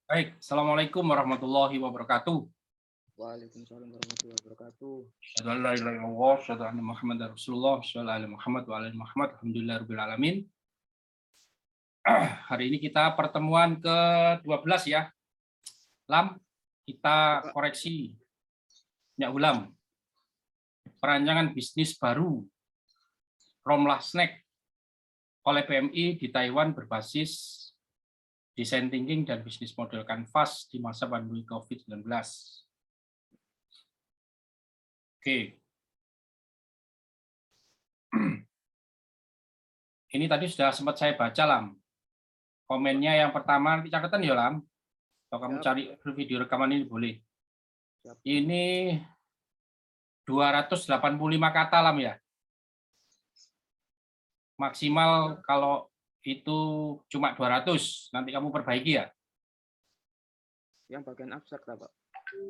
Baik, Assalamualaikum warahmatullahi wabarakatuh. Waalaikumsalam warahmatullahi wabarakatuh. Asyhadu an la ilaha illallah, asyhadu anna Muhammadar Rasulullah, asyhadu anna Muhammad wa ala ali Muhammad, alhamdulillahirabbil alamin. Hari ini kita pertemuan ke-12 ya. Lam, kita Pak, koreksi. Ya, ulam. Perancangan bisnis baru Romlah Snack oleh PMI di Taiwan berbasis design thinking dan bisnis model kanvas di masa pandemi COVID-19. Oke. Ini tadi sudah sempat saya baca, Lam. Komennya yang pertama, nanti catatan ya, Lam. Kalau kamu Siap. cari video rekaman ini boleh. Siap. Ini 285 kata, Lam ya. Maksimal kalau itu cuma 200, nanti kamu perbaiki ya. Yang bagian abstrak, Pak.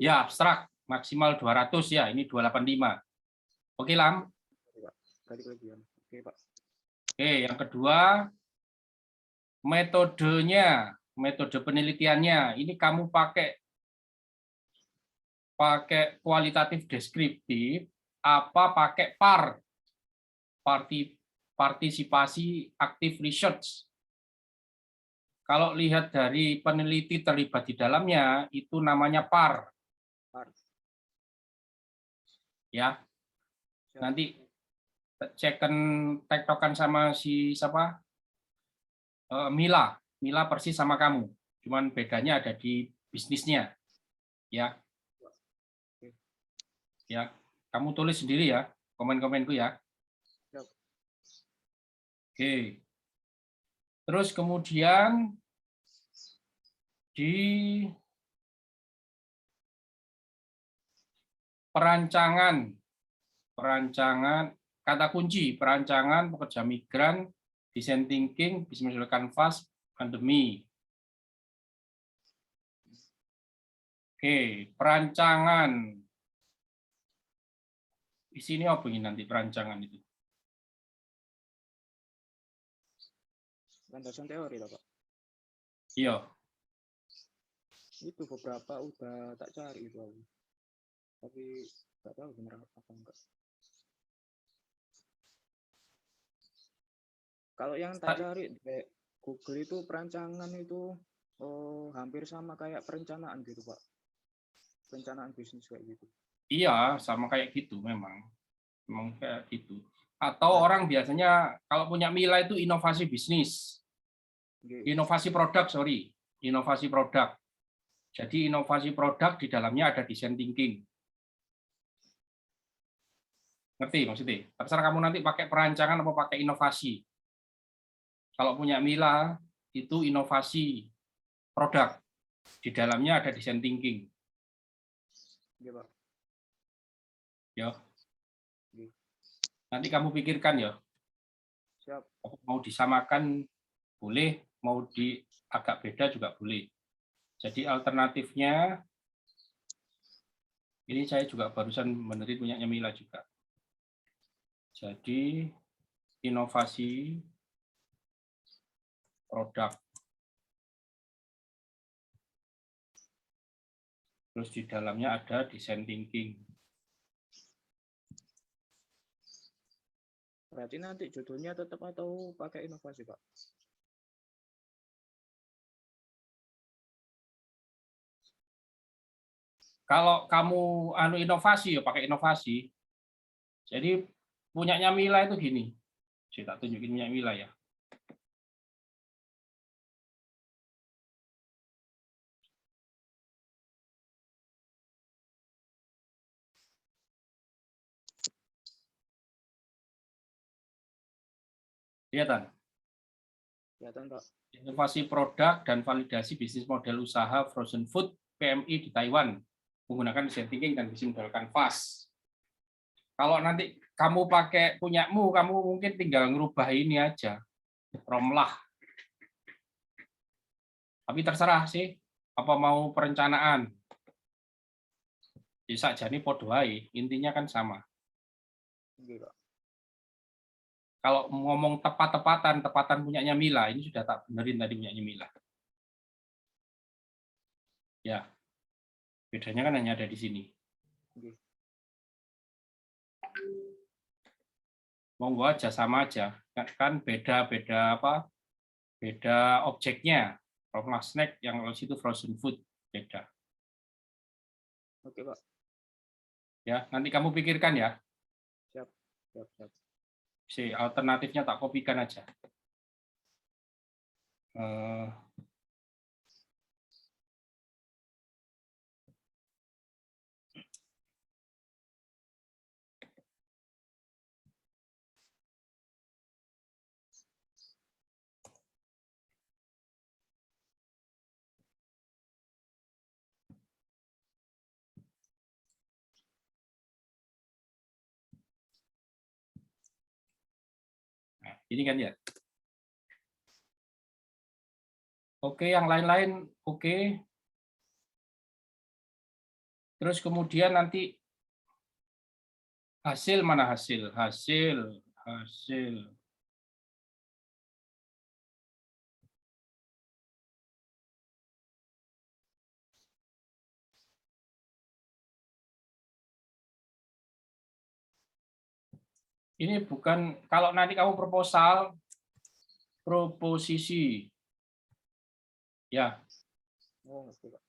Ya, abstrak. Maksimal 200 ya, ini 285. Oke, Lam? Balik lagi ya. Oke, Pak. Oke, yang kedua, metodenya, metode penelitiannya. Ini kamu pakai kualitatif deskriptif, apa pakai PAR, partisipasi aktif research. Kalau lihat dari peneliti terlibat di dalamnya, itu namanya PAR. Ya, nanti cekkan tektokan sama si siapa? Mila persis sama kamu. Cuman bedanya ada di bisnisnya. Ya. Ya, kamu tulis sendiri ya, komen-komenku ya. Oke. Terus kemudian di perancangan kata kunci perancangan pekerja migran, design thinking, bisnis model kanvas, pandemi. Oke, perancangan. Di sini apa ini nanti perancangan itu? Landasan teori, Pak. Iya. Itu beberapa udah tak cari itu aku. Tapi nggak tahu benar apa enggak. Kalau yang tak cari di Google itu perancangan itu hampir sama kayak perencanaan gitu, Pak. Perencanaan bisnis kayak gitu. Iya, sama kayak gitu memang. Memang kayak gitu. Atau orang biasanya kalau punya Mila itu inovasi bisnis. Inovasi produk, sorry. Inovasi produk. Jadi inovasi produk di dalamnya ada design thinking. Ngerti maksudnya? Terserah kamu nanti pakai perancangan atau pakai inovasi. Kalau punya Mila, itu inovasi produk. Di dalamnya ada design thinking. Iya, Pak. Ya. Nanti kamu pikirkan ya. Siap. Mau disamakan boleh, mau di agak beda juga boleh. Jadi alternatifnya, ini saya juga barusan menerit punyanya Mila juga. Jadi inovasi produk. Terus di dalamnya ada design thinking. Berarti nanti judulnya tetap atau pakai inovasi, Pak? Kalau kamu inovasi ya pakai inovasi. Jadi punyanya Mila itu gini. Saya tak tunjukin punya Mila ya. Kelihatan? Kelihatan, Pak. Inovasi produk dan validasi bisnis model usaha frozen food PMI di Taiwan menggunakan design thinking dan bisnis model kanvas. Kalau nanti kamu pakai punyamu, kamu mungkin tinggal ngerubah ini aja, Romlah. Tapi terserah sih, apa mau perencanaan. Bisa jadi podo ae, intinya kan sama. Oke, Pak. Kalau ngomong tepatan punyanya Mila, ini sudah tak benerin tadi punyanya Mila. Ya, bedanya kan hanya ada di sini. Nggih. Monggo aja, sama aja. Kan beda-beda apa? Beda objeknya. Kalau snack yang kalau situ frozen food beda. Oke, Pak. Ya, nanti kamu pikirkan ya. Siap. Siap, siap. Si alternatifnya tak kopikan aja. Nah, ini kan ya. Oke, yang lain-lain oke. Terus kemudian nanti hasil mana hasil? Hasil. Ini bukan, kalau nanti kamu proposisi. Ya, Oh, oke, Pak.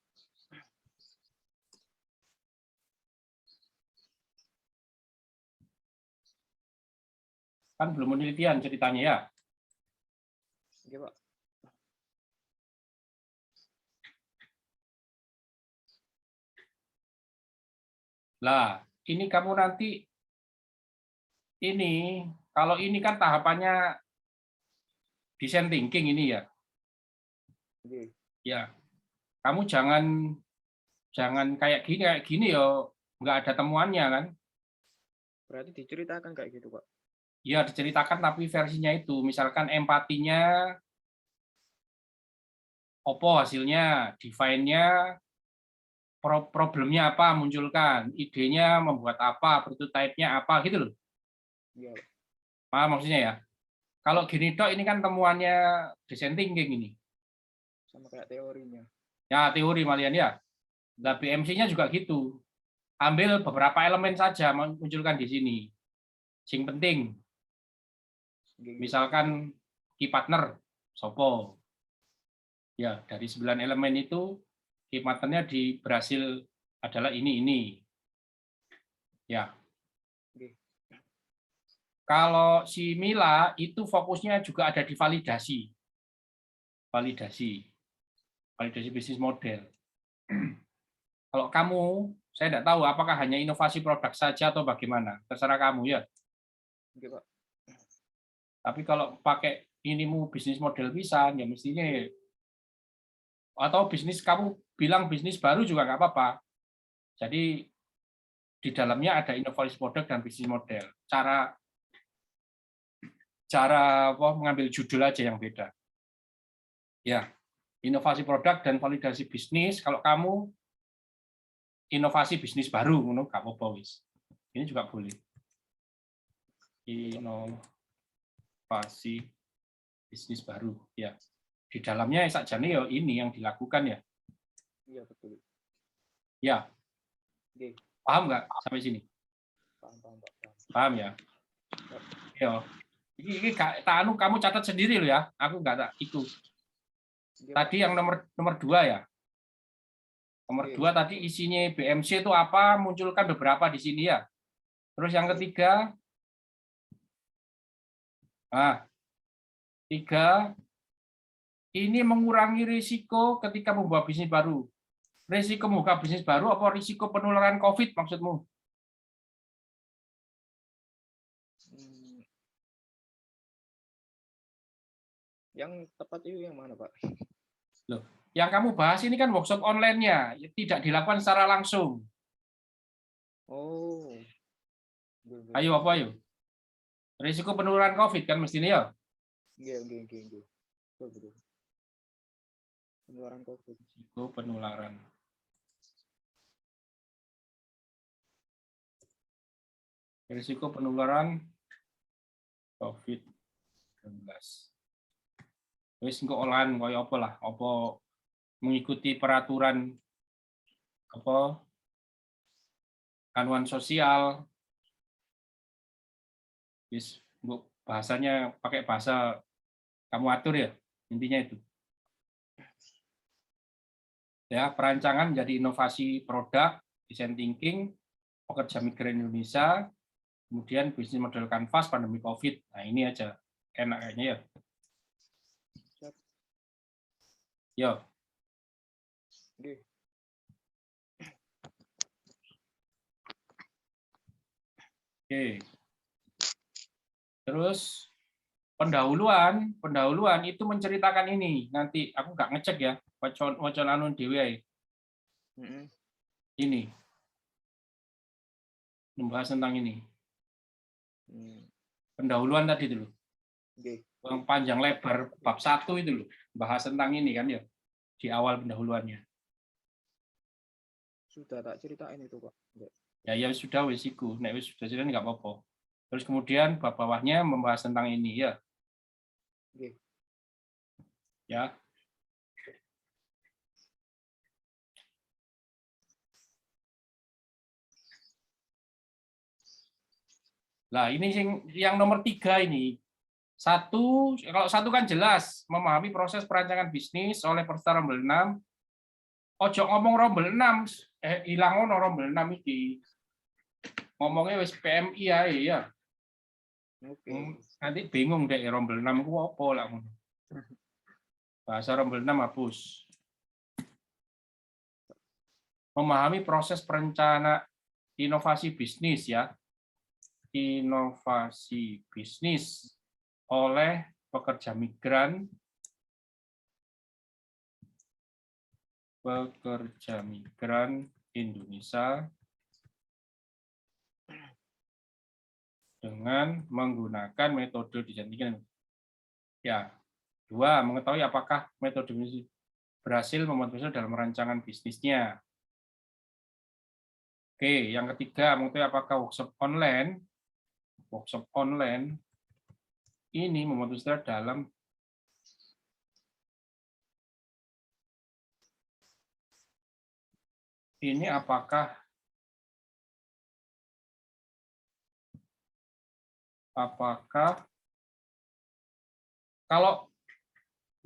kan belum penelitian ceritanya ya. Oke, Pak. Lah, ini kamu nanti ini, kalau ini kan tahapannya design thinking ini ya. Nggih. Ya, kamu jangan kayak gini ya, nggak ada temuannya kan. Berarti diceritakan kayak gitu, Pak. Ya diceritakan tapi versinya itu, misalkan empatinya opo hasilnya, define-nya, problemnya apa munculkan, idenya membuat apa, prototype-nya apa gitu loh. Iya, Pak. Paham maksudnya ya? Kalau gini dok, ini kan temuannya design thinking ini. Sama kayak teorinya. Ya teori malian ya. Nah BMC-nya juga gitu. Ambil beberapa elemen saja munculkan di sini. Sing penting, Nggih, nggih. misalkan key partner, sopo. Ya dari 9 elemen itu key partnernya berhasil adalah ini. Ya. Nggih. Kalau si Mila itu fokusnya juga ada di validasi. Validasi bisnis model. Kalau kamu, saya tidak tahu apakah hanya inovasi produk saja atau bagaimana. Terserah kamu ya. Oke, Pak. Tapi kalau pakai inimu bisnis model bisa, ya mestinya atau bisnis kamu bilang bisnis baru juga nggak apa-apa. Jadi di dalamnya ada inovasi produk dan bisnis model. Cara mengambil judul aja yang beda. Ya, inovasi produk dan validasi bisnis. Kalau kamu inovasi bisnis baru, nggak apa-apa wis. Ini juga boleh. Inovasi bisnis baru, ya. Di dalamnya sakjane ya ini yang dilakukan ya. Iya, betul. Ya. Nggih. Paham nggak sampai sini? Paham, Pak. Paham ya? Ya. Ini kamu catat sendiri loh ya. Aku nggak tak itu. Tadi yang nomor 2 ya. Nomor 2 tadi isinya BMC itu apa? Munculkan beberapa di sini ya. Terus yang ketiga, 3, ini mengurangi risiko ketika membuat bisnis baru. Risiko membuka bisnis baru apa risiko penularan COVID maksudmu? Yang tepat itu yang mana, Pak? Loh, yang kamu bahas ini kan workshop online-nya, tidak dilakukan secara langsung. Oh. Ayo apa ayo? Risiko penularan COVID kan mestinya ya? Nggih. Betul. Penularan COVID. Risiko penularan. Risiko penularan COVID-19. Wis engko olahan kaya apa lah, apa mengikuti peraturan apa anuan sosial. Bis, Bu, bahasanya pakai bahasa kamu atur ya, intinya itu. Ya, perancangan menjadi inovasi produk, design thinking, pekerja migran Indonesia, kemudian bisnis model kanvas pandemi COVID. Nah, ini aja enak kayaknya ya. Siap. Yo. Oke. Oke. Terus pendahuluan itu menceritakan ini. Nanti aku nggak ngecek ya, wacon anu dhewe. Ini membahas tentang ini. Pendahuluan tadi dulu. Oke. Yang panjang lebar bab 1 itu loh, bahas tentang ini kan ya di awal pendahuluannya. Sudah tak ceritain itu, Pak. Enggak. Ya sudah wis iku, nek wis sudah ceritain nggak apa-apa. Terus kemudian bab bawahnya membahas tentang ini ya. Oke. Ya. Nah, ini yang nomor 3 ini. Kalau satu kan jelas, memahami proses perancangan bisnis oleh peserta rombel 6. Ojo ngomong rombel 6, ilang ono rombel 6 iki. Ngomongnya wis PMI ya. Oke. Nanti bingung deh rombel 6 ku apa lah. Bahasa rombel 6 hapus. Memahami proses perencanaan inovasi bisnis ya. Inovasi bisnis oleh pekerja migran Indonesia dengan menggunakan metode desain thinking. Ya, 2, mengetahui apakah metode ini berhasil membuat bisnis dalam rancangan bisnisnya. Oke, yang ketiga, mengetahui apakah workshop online ini membuat bisnis dalam ini apakah kalau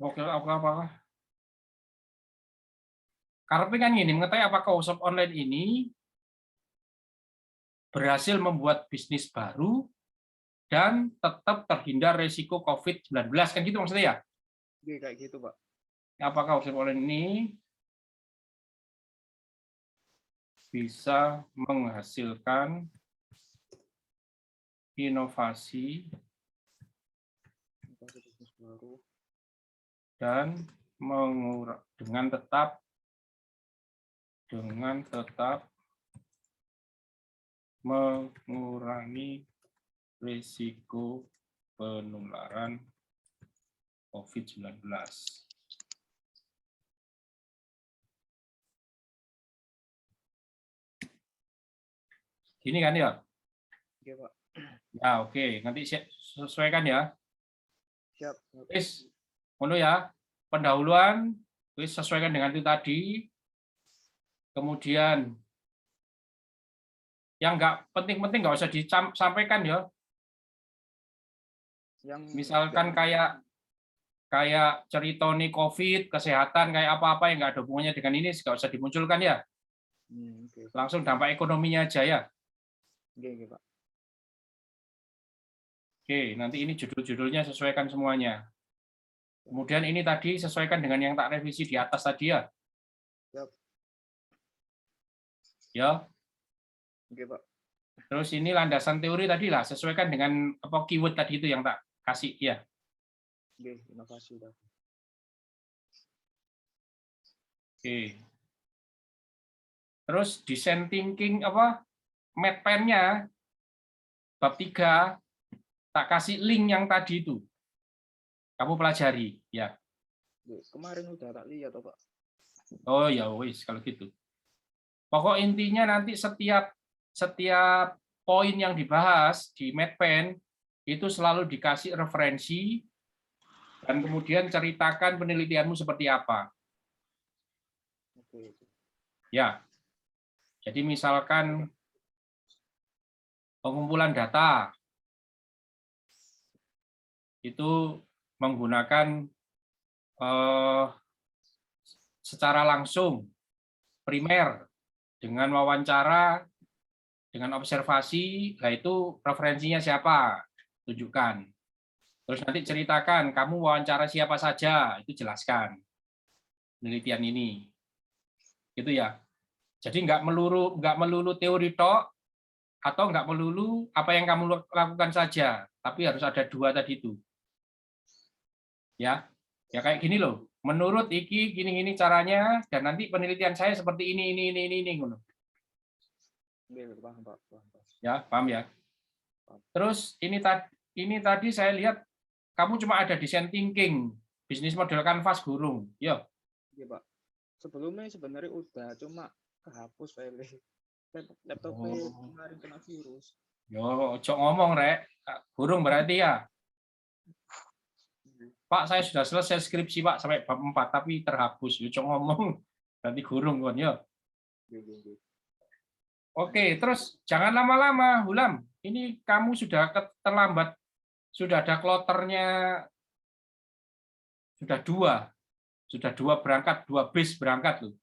apakah karena kan gini, mengetahui apakah workshop online ini berhasil membuat bisnis baru dan tetap terhindar resiko COVID-19, kan gitu maksudnya ya? Oke, kayak gitu, Pak. Apakah workshop online ini bisa menghasilkan inovasi Bisnis baru dan dengan tetap mengurangi risiko penularan COVID-19. Gini kan ya? Oke, Pak. Ya, oke. Nanti sesuaikan ya. Siap. Wis, ngono ya. Pendahuluan wis sesuaikan dengan itu tadi. Kemudian yang nggak penting-penting nggak usah disampaikan ya. Misalkan kayak cerita nih COVID, kesehatan kayak apa-apa yang nggak ada hubungannya dengan ini nggak usah dimunculkan ya. Oke. Langsung dampak ekonominya aja ya. Oke, Pak. Oke, nanti ini judul-judulnya sesuaikan semuanya. Kemudian ini tadi sesuaikan dengan yang tak revisi di atas tadi ya. Siap. Ya. Oke, Pak. Terus ini landasan teori tadi lah, sesuaikan dengan apa keyword tadi itu yang tak kasih ya. Oke, inovasi tadi. Oke. Terus design thinking apa? Mapnya bab 3 tak kasih link yang tadi itu. Kamu pelajari ya. Kemarin udah tak lihat, Pak. Oh ya wis kalau gitu. Pokok intinya nanti setiap poin yang dibahas di Medpen itu selalu dikasih referensi dan kemudian ceritakan penelitianmu seperti apa. Oke. Ya. Jadi misalkan pengumpulan data itu menggunakan secara langsung primer dengan wawancara, dengan observasi, nah itu referensinya siapa, tunjukkan. Terus nanti ceritakan kamu wawancara siapa saja, itu jelaskan penelitian ini, gitu ya. Jadi nggak melulu teori tok, atau nggak melulu apa yang kamu lakukan saja, tapi harus ada dua tadi itu. Ya, ya kayak gini loh. Menurut Iki gini-gini caranya, dan nanti penelitian saya seperti ini. Paham, Pak. Paham, Pak. Ya, paham ya. Terus ini tadi saya lihat kamu cuma ada design thinking, bisnis model kanvas gurung. Ya. Iya, Pak. Sebelumnya sebenarnya udah, cuma kehapus file. Laptopnya kemarin kena virus. Yo, ojo ngomong, Rek. Gurung berarti ya. Pak, saya sudah selesai skripsi, Pak, sampai bab 4, tapi terhapus. Yo, ojo ngomong. Berarti gurung, kan, ya. Oke, terus jangan lama-lama, Hulam. Ini kamu sudah terlambat, sudah ada kloternya, sudah dua berangkat, 2 bis berangkat loh.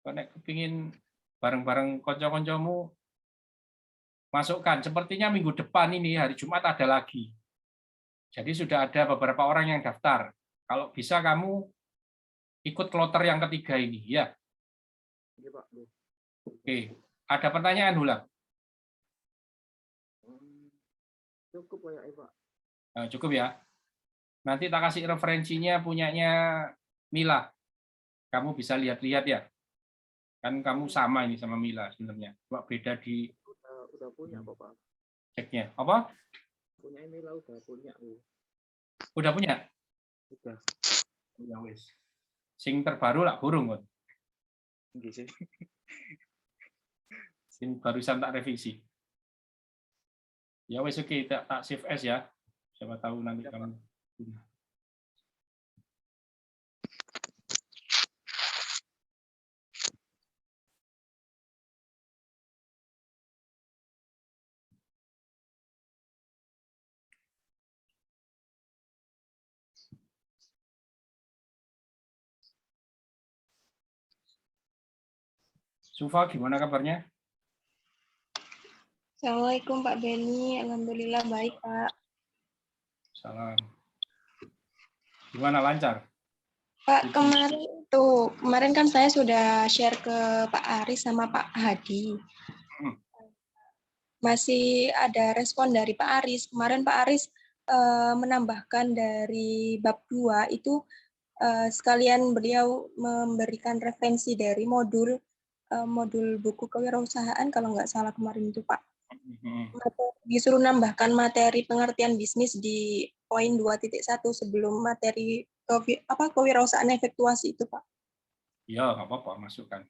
Kalau kepingin bareng-bareng konco-koncomu, masukkan. Sepertinya minggu depan ini, hari Jumat ada lagi. Jadi sudah ada beberapa orang yang daftar. Kalau bisa kamu ikut kloter yang ketiga ini, ya. Iya, Pak. Oke, ada pertanyaan, Hulam? Cukup ya, Pak. Nah, cukup ya. Nanti tak kasih referensinya punyanya Mila. Kamu bisa lihat-lihat ya. Kan kamu sama ini sama Mila sebenarnya. Cuma beda di Udah punya kok, Pak. ceknya. Apa? Punya email udah punya. Udah punya? Udah. Ya wis. Sing terbaru lah burung kan. Gitu sih. Sing barusan tak revisi. Ya wis oke, tak save as ya. Siapa tahu nanti Ya, kamu punya. Sufa, gimana kabarnya? Assalamualaikum Pak Beni, alhamdulillah baik Pak. Salam. Gimana, lancar? Pak, kemarin kan saya sudah share ke Pak Aris sama Pak Hadi. Masih ada respon dari Pak Aris. Kemarin Pak Aris menambahkan dari bab 2 itu sekalian beliau memberikan referensi dari modul buku kewirausahaan kalau nggak salah kemarin itu Pak. Disuruh nambahkan materi pengertian bisnis di poin 2.1 sebelum materi kewirausahaan efektuasi itu Pak. Ya, nggak apa-apa, masukkan.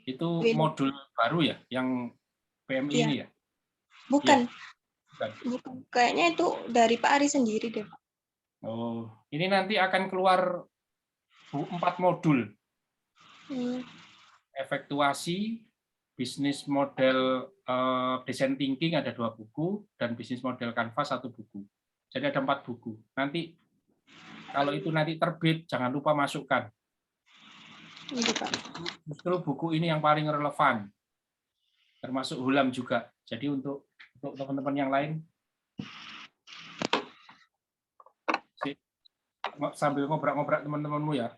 Itu modul baru ya, yang PMI ya. ini ya? Bukan. Ya. Bukan. Kayaknya itu dari Pak Ari sendiri deh Pak. Oh, ini nanti akan keluar 4 modul. Efektuasi, bisnis model design thinking ada 2 buku, dan bisnis model kanvas 1 buku. Jadi ada 4 buku. Nanti kalau itu nanti terbit, jangan lupa masukkan. Justru buku ini yang paling relevan, termasuk Hulam juga. Jadi untuk teman-teman yang lain, sambil ngobrak-ngobrak teman-temanmu ya.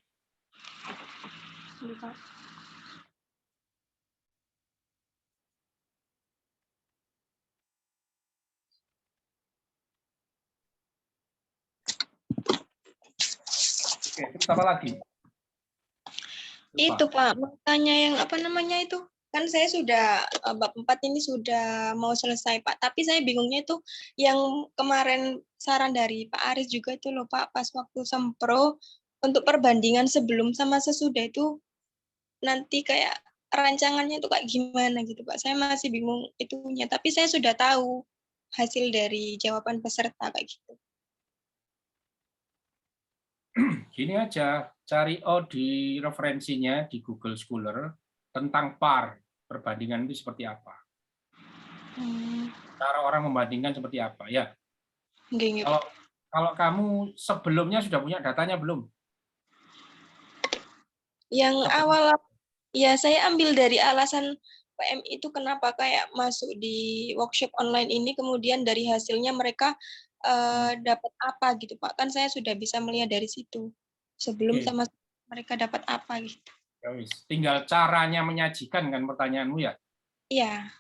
Oke, terus apa lagi? Itu Pak, makanya yang apa namanya itu, kan saya sudah bab 4 ini sudah mau selesai Pak, tapi saya bingungnya itu yang kemarin saran dari Pak Aris juga itu loh Pak, pas waktu sempro untuk perbandingan sebelum sama sesudah itu nanti kayak rancangannya itu kayak gimana gitu Pak, saya masih bingung itunya, tapi saya sudah tahu hasil dari jawaban peserta kayak gitu. Gini aja, cari di referensinya di Google Scholar, tentang PAR. Perbandingan itu seperti apa? Cara orang membandingkan seperti apa? Ya. Nggih, nggih. Kalau kamu sebelumnya sudah punya datanya belum? Yang awal ya saya ambil dari alasan PMI itu kenapa kayak masuk di workshop online ini, kemudian dari hasilnya mereka dapat apa gitu Pak. Kan saya sudah bisa melihat dari situ. Sebelum Oke. sama mereka dapat apa gitu. Ya wis. Tinggal caranya menyajikan kan pertanyaanmu ya? Iya.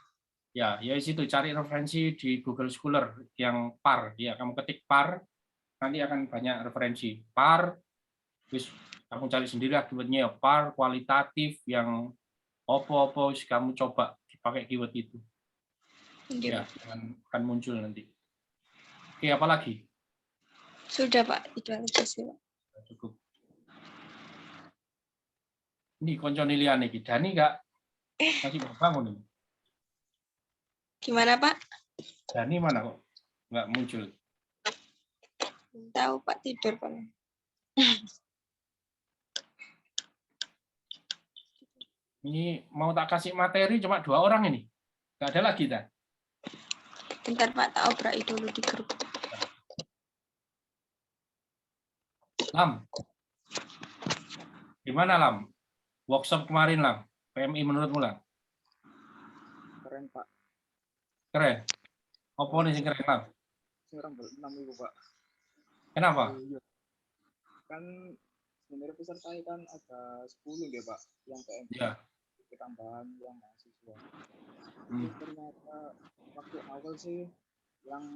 Ya situ cari referensi di Google Scholar yang PAR. Ya, kamu ketik PAR, nanti akan banyak referensi. PAR, terus kamu cari sendiri keywordnya ya, PAR, kualitatif, yang opo-opo, kamu coba dipakai keyword itu. Nggih, Ya, Pak. akan muncul nanti. Oke, apa lagi? Sudah Pak, itu aja sih Pak. Cukup. Ini konco liyane iki, Dani nggak masih bangun ini. Gimana Pak? Dani mana kok nggak muncul? Tahu Pak, tidur Pak. Ini mau tak kasih materi cuma 2 orang ini. Nggak ada lagi, Dan. Bentar Pak, tak obrak dulu di grup. Lam. Gimana, Lam? Workshop kemarin, Lam. PMI menurutmu, Lam? Keren Pak. Keren. Apa nih sing keren, Lam? Sekarang 6 itu Pak. Kenapa? Iya. Kan sebenarnya peserta kan ada 10 ya Pak, yang PMI. Ya. Tambahan yang mahasiswa. Itu ternyata waktu awal sih yang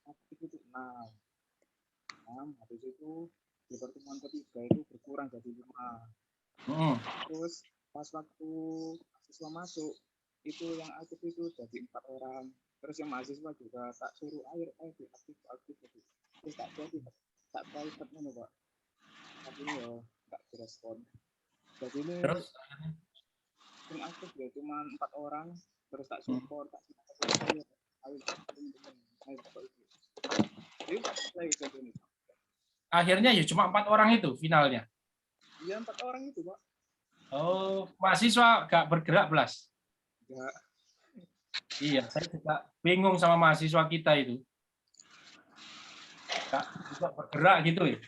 aktif itu 6. Habis itu di pertemuan ketiga itu berkurang jadi 5. Terus pas waktu mahasiswa masuk itu yang aktif itu jadi 4 orang. Terus yang mahasiswa juga tak suruh ayo aktif jadi terus tak jadi tak private nih Pak, tapi ya nggak direspon. Jadi ini Terus yang aktif ya cuma 4 orang, terus tak support tak ayo akhirnya ya cuma 4 orang itu finalnya. Iya 4 orang itu Pak. Oh, mahasiswa nggak bergerak belas. Enggak. Iya, saya juga bingung sama mahasiswa kita itu. Nggak juga bergerak gitu ya.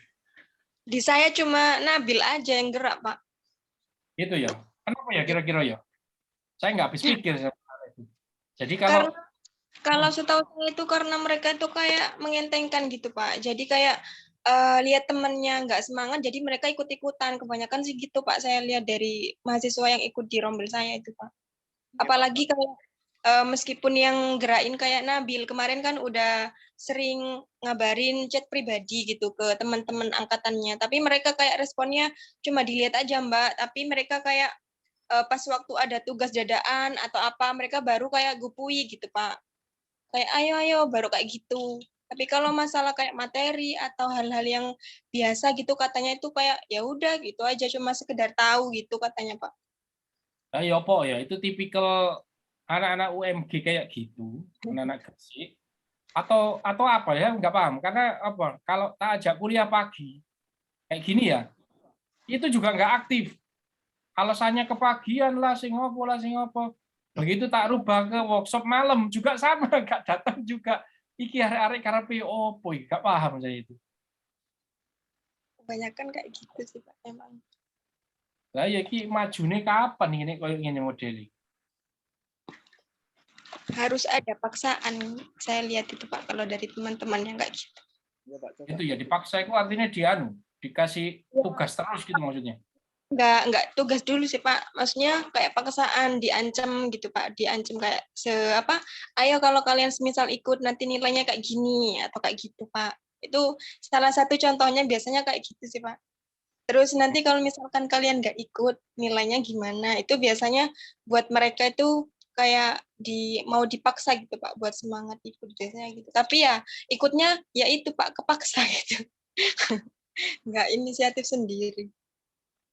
Di saya cuma Nabil aja yang gerak Pak. Gitu ya. Kenapa ya kira-kira ya? Saya nggak habis pikir. Jadi kalau Kalau setahu saya itu karena mereka itu kayak mengentengkan gitu Pak. Jadi kayak lihat temennya nggak semangat, jadi mereka ikut-ikutan. Kebanyakan sih gitu Pak. Saya lihat dari mahasiswa yang ikut di rombel saya itu Pak. Apalagi kayak meskipun yang gerakin kayak Nabil kemarin kan udah sering ngabarin chat pribadi gitu ke teman-teman angkatannya. Tapi mereka kayak responnya cuma dilihat aja Mbak. Tapi mereka kayak pas waktu ada tugas dadaan atau apa mereka baru kayak gupui gitu Pak. Kayak ayo baru kayak gitu. Tapi kalau masalah kayak materi atau hal-hal yang biasa gitu katanya itu kayak ya udah gitu aja cuma sekedar tahu gitu katanya Pak. ya apa ya, itu tipikal anak-anak UMG kayak gitu, anak-anak Gresik. Atau apa ya, nggak paham. Karena apa? Kalau tak ajak kuliah pagi kayak gini ya, itu juga nggak aktif. Alasannya kepagian lah, sing opo. Begitu tak rubah ke workshop malam juga sama, nggak datang juga. Iki arek-arek karepe opo, nggak paham saya itu. Kebanyakan kayak gitu sih Pak emang. Lah ya iki majune kapan ini koyo ngene modeli? Harus ada paksaan. Saya lihat itu Pak kalau dari teman-teman yang kayak gitu. Ya, Pak, coba. Itu ya dipaksa itu artinya dikasih tugas terus gitu maksudnya. Enggak tugas dulu sih Pak. Maksudnya kayak paksaan, diancam gitu Pak. Diancam kayak ayo kalau kalian semisal ikut nanti nilainya kayak gini atau kayak gitu Pak. Itu salah satu contohnya biasanya kayak gitu sih Pak. Terus nanti kalau misalkan kalian nggak ikut nilainya gimana? Itu biasanya buat mereka itu kayak mau dipaksa gitu Pak buat semangat ikut biasanya gitu. Tapi ya ikutnya ya itu Pak kepaksa gitu. Nggak inisiatif sendiri.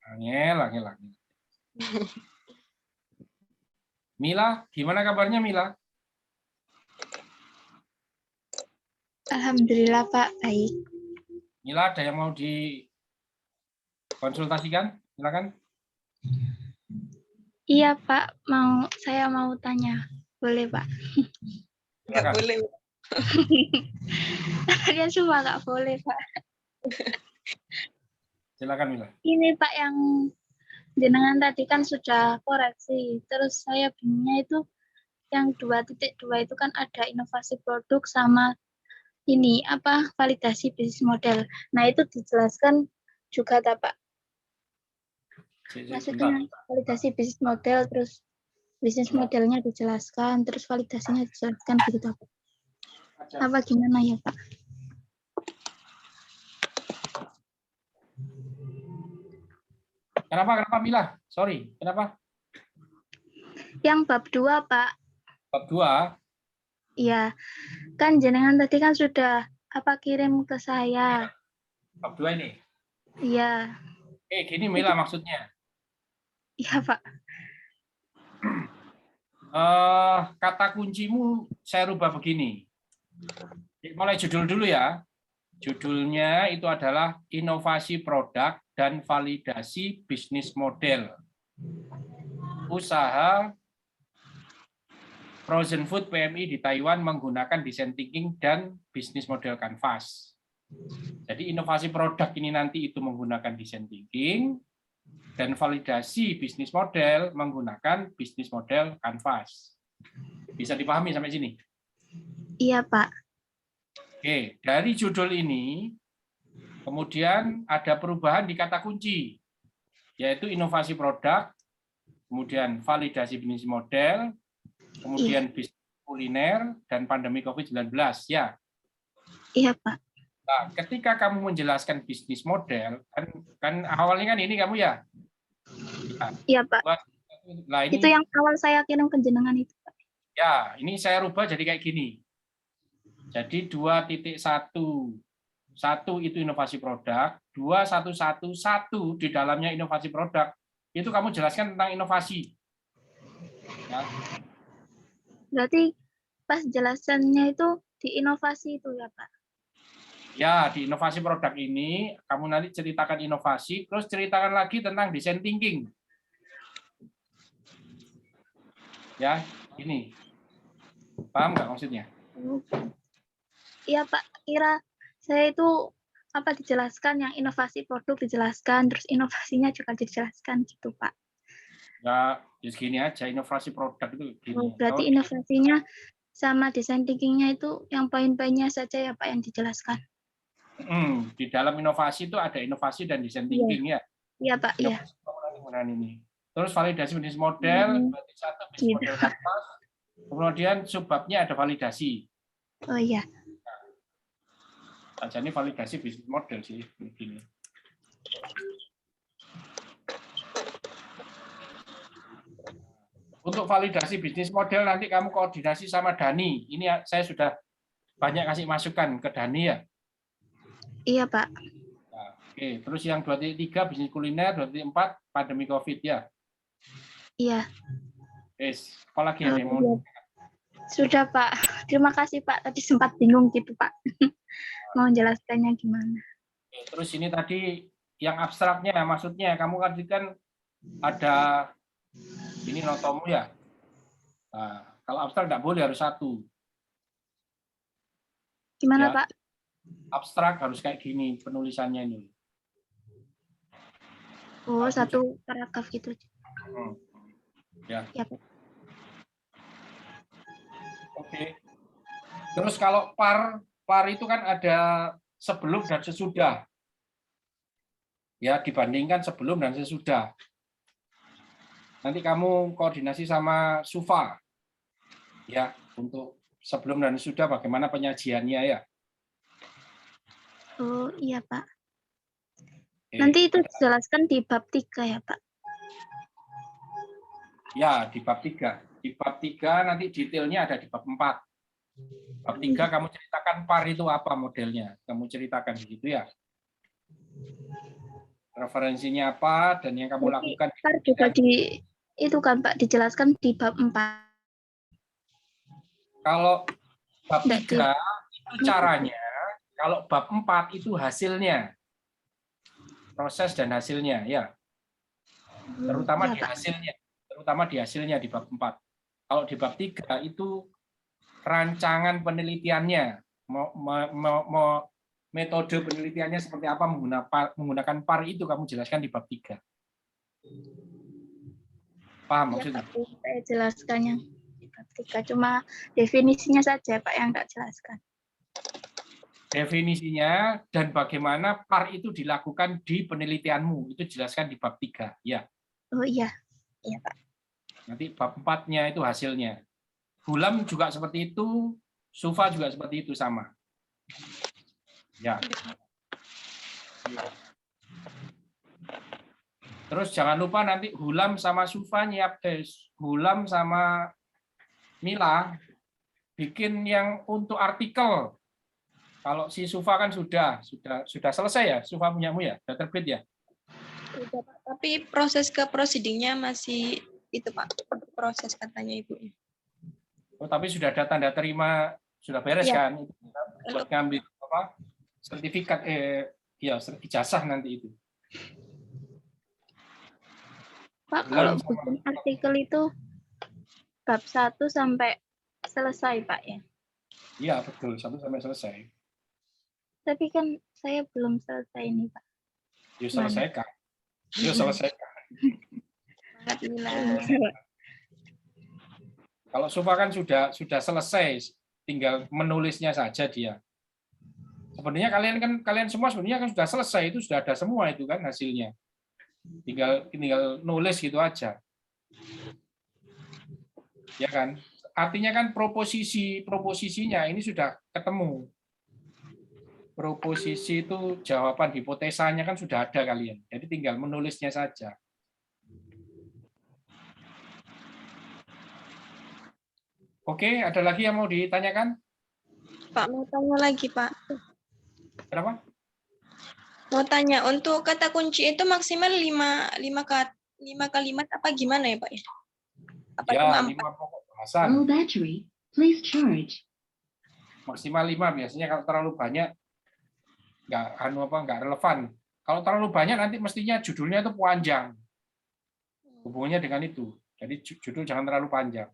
Angel. Mila, gimana kabarnya Mila? Alhamdulillah Pak, baik. Mila, ada yang mau dikonsultasikan? Silakan. Iya, Pak. Saya mau tanya. Boleh, Pak? Nggak Silakan. boleh. Kalian semua nggak boleh, Pak. Silakan Mila. Ini, Pak, yang jenengan tadi kan sudah koreksi. Terus saya bingungnya itu yang 2.2 itu kan ada inovasi produk sama ini apa validasi bisnis model. Nah, itu dijelaskan juga tak, Pak? Bentar. Maksudnya validasi bisnis model, terus bisnis modelnya dijelaskan, terus validasinya dijelaskan gitu, Pak. Apa gimana ya, Pak? Kenapa Mila? Sorry, kenapa? Yang bab 2, Pak. Bab 2. Iya, kan jenengan tadi kan sudah kirim ke saya. Bab 2 ini. Iya, Gini Mila maksudnya. iya, Pak. Kata kuncimu saya rubah begini. Mulai judul dulu ya. Judulnya itu adalah inovasi produk dan validasi bisnis model. Usaha frozen food PMI di Taiwan menggunakan design thinking dan bisnis model Canvas. Jadi inovasi produk ini nanti itu menggunakan design thinking dan validasi bisnis model menggunakan bisnis model Canvas. Bisa dipahami sampai sini? Iya, Pak. Oke, dari judul ini kemudian ada perubahan di kata kunci, yaitu inovasi produk, kemudian validasi bisnis model, kemudian bisnis kuliner, dan pandemi COVID-19. Ya. Iya, Pak. Nah, ketika kamu menjelaskan bisnis model, kan awalnya kan ini kamu ya? Iya, Pak. Nah, ini, Itu yang awal saya kirim ke jenengan itu, Pak. ya, ini saya rubah jadi kayak gini. Jadi 2.1. 1 itu inovasi produk, 2.1.1.1 di dalamnya inovasi produk. Itu kamu jelaskan tentang inovasi. Ya. Berarti pas jelasannya itu di inovasi itu ya, Pak? Ya, di inovasi produk ini, kamu nanti ceritakan inovasi, terus ceritakan lagi tentang design thinking. Ya, ini. Paham nggak maksudnya? Iya, Pak. Kira saya itu dijelaskan yang inovasi produk dijelaskan, terus inovasinya juga dijelaskan gitu, Pak. Ya, segini aja, inovasi produk itu gini. Berarti inovasinya sama design thinking-nya itu yang poin-poinnya saja ya, Pak, yang dijelaskan. Di dalam inovasi itu ada inovasi dan design thinking ya. Iya, Pak. Iya. Ini. Terus validasi bisnis model, berarti 1 bisnis model Canvas. Kemudian subbabnya ada validasi. Oh iya. Aja ini validasi bisnis model sih begini. Untuk validasi bisnis model nanti kamu koordinasi sama Dani. Ini saya sudah banyak kasih masukan ke Dani ya. Iya, Pak. Nah, oke, terus yang 2.3 bisnis kuliner, 2.4 pandemi COVID ya. Iya. Apalagi ada yang mau? Sudah, Pak. Terima kasih, Pak. Tadi sempat bingung gitu, Pak. Mau menjelaskannya gimana. Terus ini tadi yang abstraknya, maksudnya kamu kan ada ini notomu ya. Nah, kalau abstrak nggak boleh, harus 1. Gimana, Ya, Pak? abstrak harus kayak gini penulisannya ini. Oh, 1 paragraf gitu. Ya. Ya, Pak. Oke. Terus kalau par itu kan ada sebelum dan sesudah. Ya, dibandingkan sebelum dan sesudah. Nanti kamu koordinasi sama Sufa. Ya, untuk sebelum dan sesudah bagaimana penyajiannya ya. Oh, iya, Pak. Oke. Nanti itu dijelaskan di bab 3 ya, Pak? Ya, di bab 3. Di bab 3 nanti detailnya ada di bab 4. Bab 3 kamu ceritakan par itu apa modelnya. Kamu ceritakan begitu ya. Referensinya apa dan yang kamu lakukan. Par juga itu kan, Pak, dijelaskan di bab 4. Kalau bab 3 itu caranya, kalau bab 4 itu hasilnya. Proses dan hasilnya ya. Terutama ya, di Pak. hasilnya. terutama di hasilnya di bab 4. Kalau di bab 3 itu rancangan penelitiannya, metode penelitiannya seperti apa menggunakan PAR itu kamu jelaskan di bab 3. Paham Ya, maksudnya? Pak, saya jelaskannya di bab 3. Cuma definisinya saja, Pak, yang enggak jelaskan. Definisinya dan bagaimana PAR itu dilakukan di penelitianmu itu jelaskan di bab 3. Ya. Oh iya. Iya, Pak. Nanti bab 4-nya itu hasilnya. Hulam juga seperti itu, Sufa juga seperti itu sama. Ya. Terus jangan lupa nanti Hulam sama Sufa Hulam sama Mila bikin yang untuk artikel. Kalau si Sufa kan sudah selesai ya, Sufa punyamu ya, sudah terbit ya. Udah, Pak. Tapi proses ke proceedingnya masih itu Pak, proses katanya Ibu. Oh, tapi sudah ada tanda terima, sudah beres Iya. kan? Buat ngambil apa? Sertifikat ya ijazah nanti itu. Pak, Hulam kalau sama bikin artikel itu bab 1 sampai selesai, Pak, ya. Iya, betul, 1 sampai selesai. Tapi kan saya belum selesai nih, Pak. Yuk selesaikan. Yuk selesaikan. Alhamdulillah. Kalau Sufa kan sudah selesai, tinggal menulisnya saja dia. Sebenarnya kalian semua sebenarnya kan sudah selesai, itu sudah ada semua itu kan hasilnya. Tinggal nulis gitu aja. Ya kan? Artinya kan proposisinya ini sudah ketemu. Proposisi itu jawaban hipotesanya kan sudah ada kalian. Jadi tinggal menulisnya saja. Oke, ada lagi yang mau ditanyakan? Pak, mau tanya lagi, Pak. Kenapa? Mau tanya, untuk kata kunci itu maksimal 5 kalimat apa gimana ya, Pak? Apa Ya, cuma 5 4? pokok bahasan. Low battery. Please charge. Maksimal 5 biasanya, kalau terlalu banyak nggak relevan. Kalau terlalu banyak nanti mestinya judulnya itu panjang. Hubungannya dengan itu. Jadi judul jangan terlalu panjang.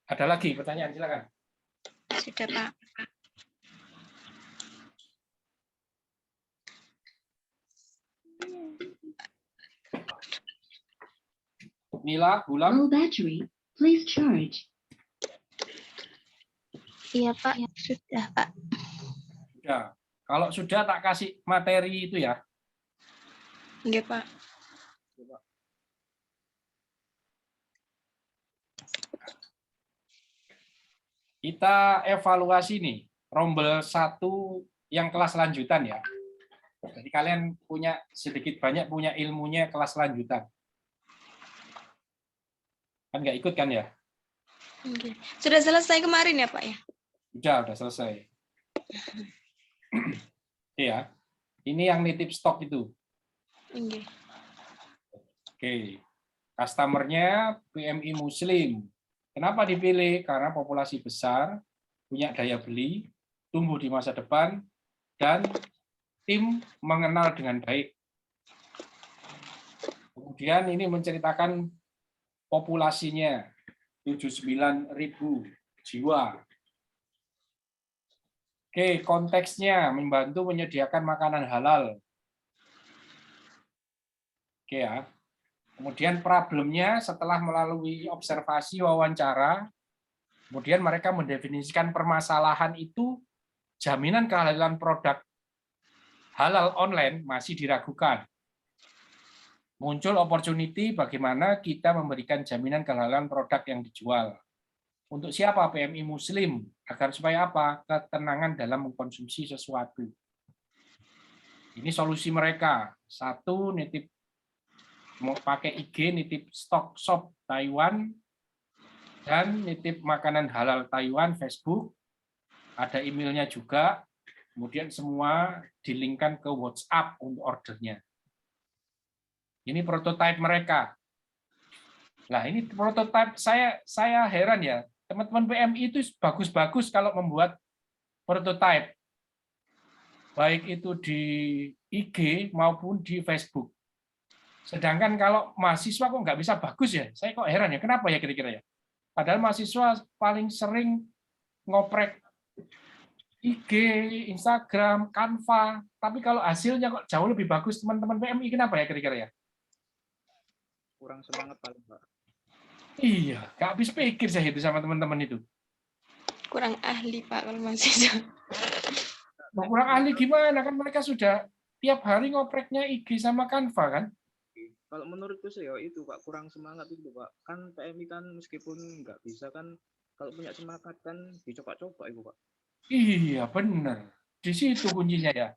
Ada lagi pertanyaan, silakan. Sudah, Pak. Mila, Hulam. Low battery. Please charge. Iya, Pak. Sudah, Pak. Sudah. Kalau sudah tak kasih materi itu ya. Enggak, Pak. Kita evaluasi nih, rombel 1 yang kelas lanjutan ya. Jadi kalian punya sedikit banyak punya ilmunya kelas lanjutan. Kan nggak ikut kan ya? Oke. Sudah selesai kemarin ya, Pak ya? Sudah selesai. Oke ya. Ini yang nitip stok itu. Oke. Oke. Customer-nya PMI Muslim. Kenapa dipilih? Karena populasi besar, punya daya beli, tumbuh di masa depan, dan tim mengenal dengan baik. Kemudian ini menceritakan populasinya 79.000 jiwa. Oke, konteksnya membantu menyediakan makanan halal. Oke ya. Kemudian problemnya setelah melalui observasi wawancara, kemudian mereka mendefinisikan permasalahan itu, jaminan kehalalan produk halal online masih diragukan. Muncul opportunity bagaimana kita memberikan jaminan kehalalan produk yang dijual. Untuk siapa? PMI Muslim. Agar supaya apa? Ketenangan dalam mengkonsumsi sesuatu. Ini solusi mereka. 1, nitip mau pakai IG, nitip stok shop Taiwan, dan nitip makanan halal Taiwan, Facebook, ada emailnya juga, kemudian semua dilingkan ke WhatsApp untuk ordernya. Ini prototipe mereka. Nah, ini prototipe saya heran ya, teman-teman PMI itu bagus-bagus kalau membuat prototipe, baik itu di IG maupun di Facebook. Sedangkan kalau mahasiswa kok nggak bisa bagus ya? Saya kok heran ya, kenapa ya kira-kira ya? Padahal mahasiswa paling sering ngoprek IG, Instagram, Canva, tapi kalau hasilnya kok jauh lebih bagus teman-teman PMI, kenapa ya kira-kira ya? Kurang semangat paling Pak. Iya, nggak habis pikir saya itu sama teman-teman itu. Kurang ahli Pak kalau mahasiswa. Nah, kurang ahli gimana? Kan mereka sudah tiap hari ngopreknya IG sama Canva kan? Kalau menurutku sih ya itu Pak, kurang semangat itu Pak. Kan PMI kan meskipun nggak bisa kan, kalau punya semangat kan dicoba-coba itu Pak. Iya, benar. Di situ kuncinya ya.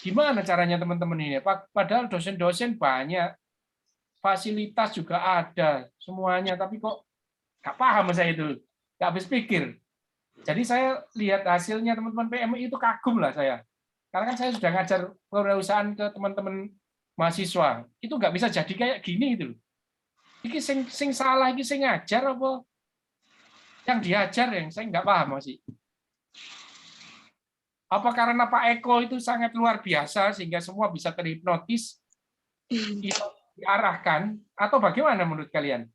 Gimana caranya teman-teman ini? Padahal dosen-dosen banyak, fasilitas juga ada, semuanya, tapi kok nggak paham saya itu, nggak habis pikir. Jadi saya lihat hasilnya teman-teman PMI itu kagum lah saya. Karena kan saya sudah ngajar kewirausahaan ke teman-teman mahasiswa, itu nggak bisa jadi kayak gini itu. Ini sing salah, ini sing ngajar apa? Yang diajar yang saya nggak paham masih. Apa karena Pak Eko itu sangat luar biasa sehingga semua bisa terhipnotis, diarahkan, atau bagaimana menurut kalian?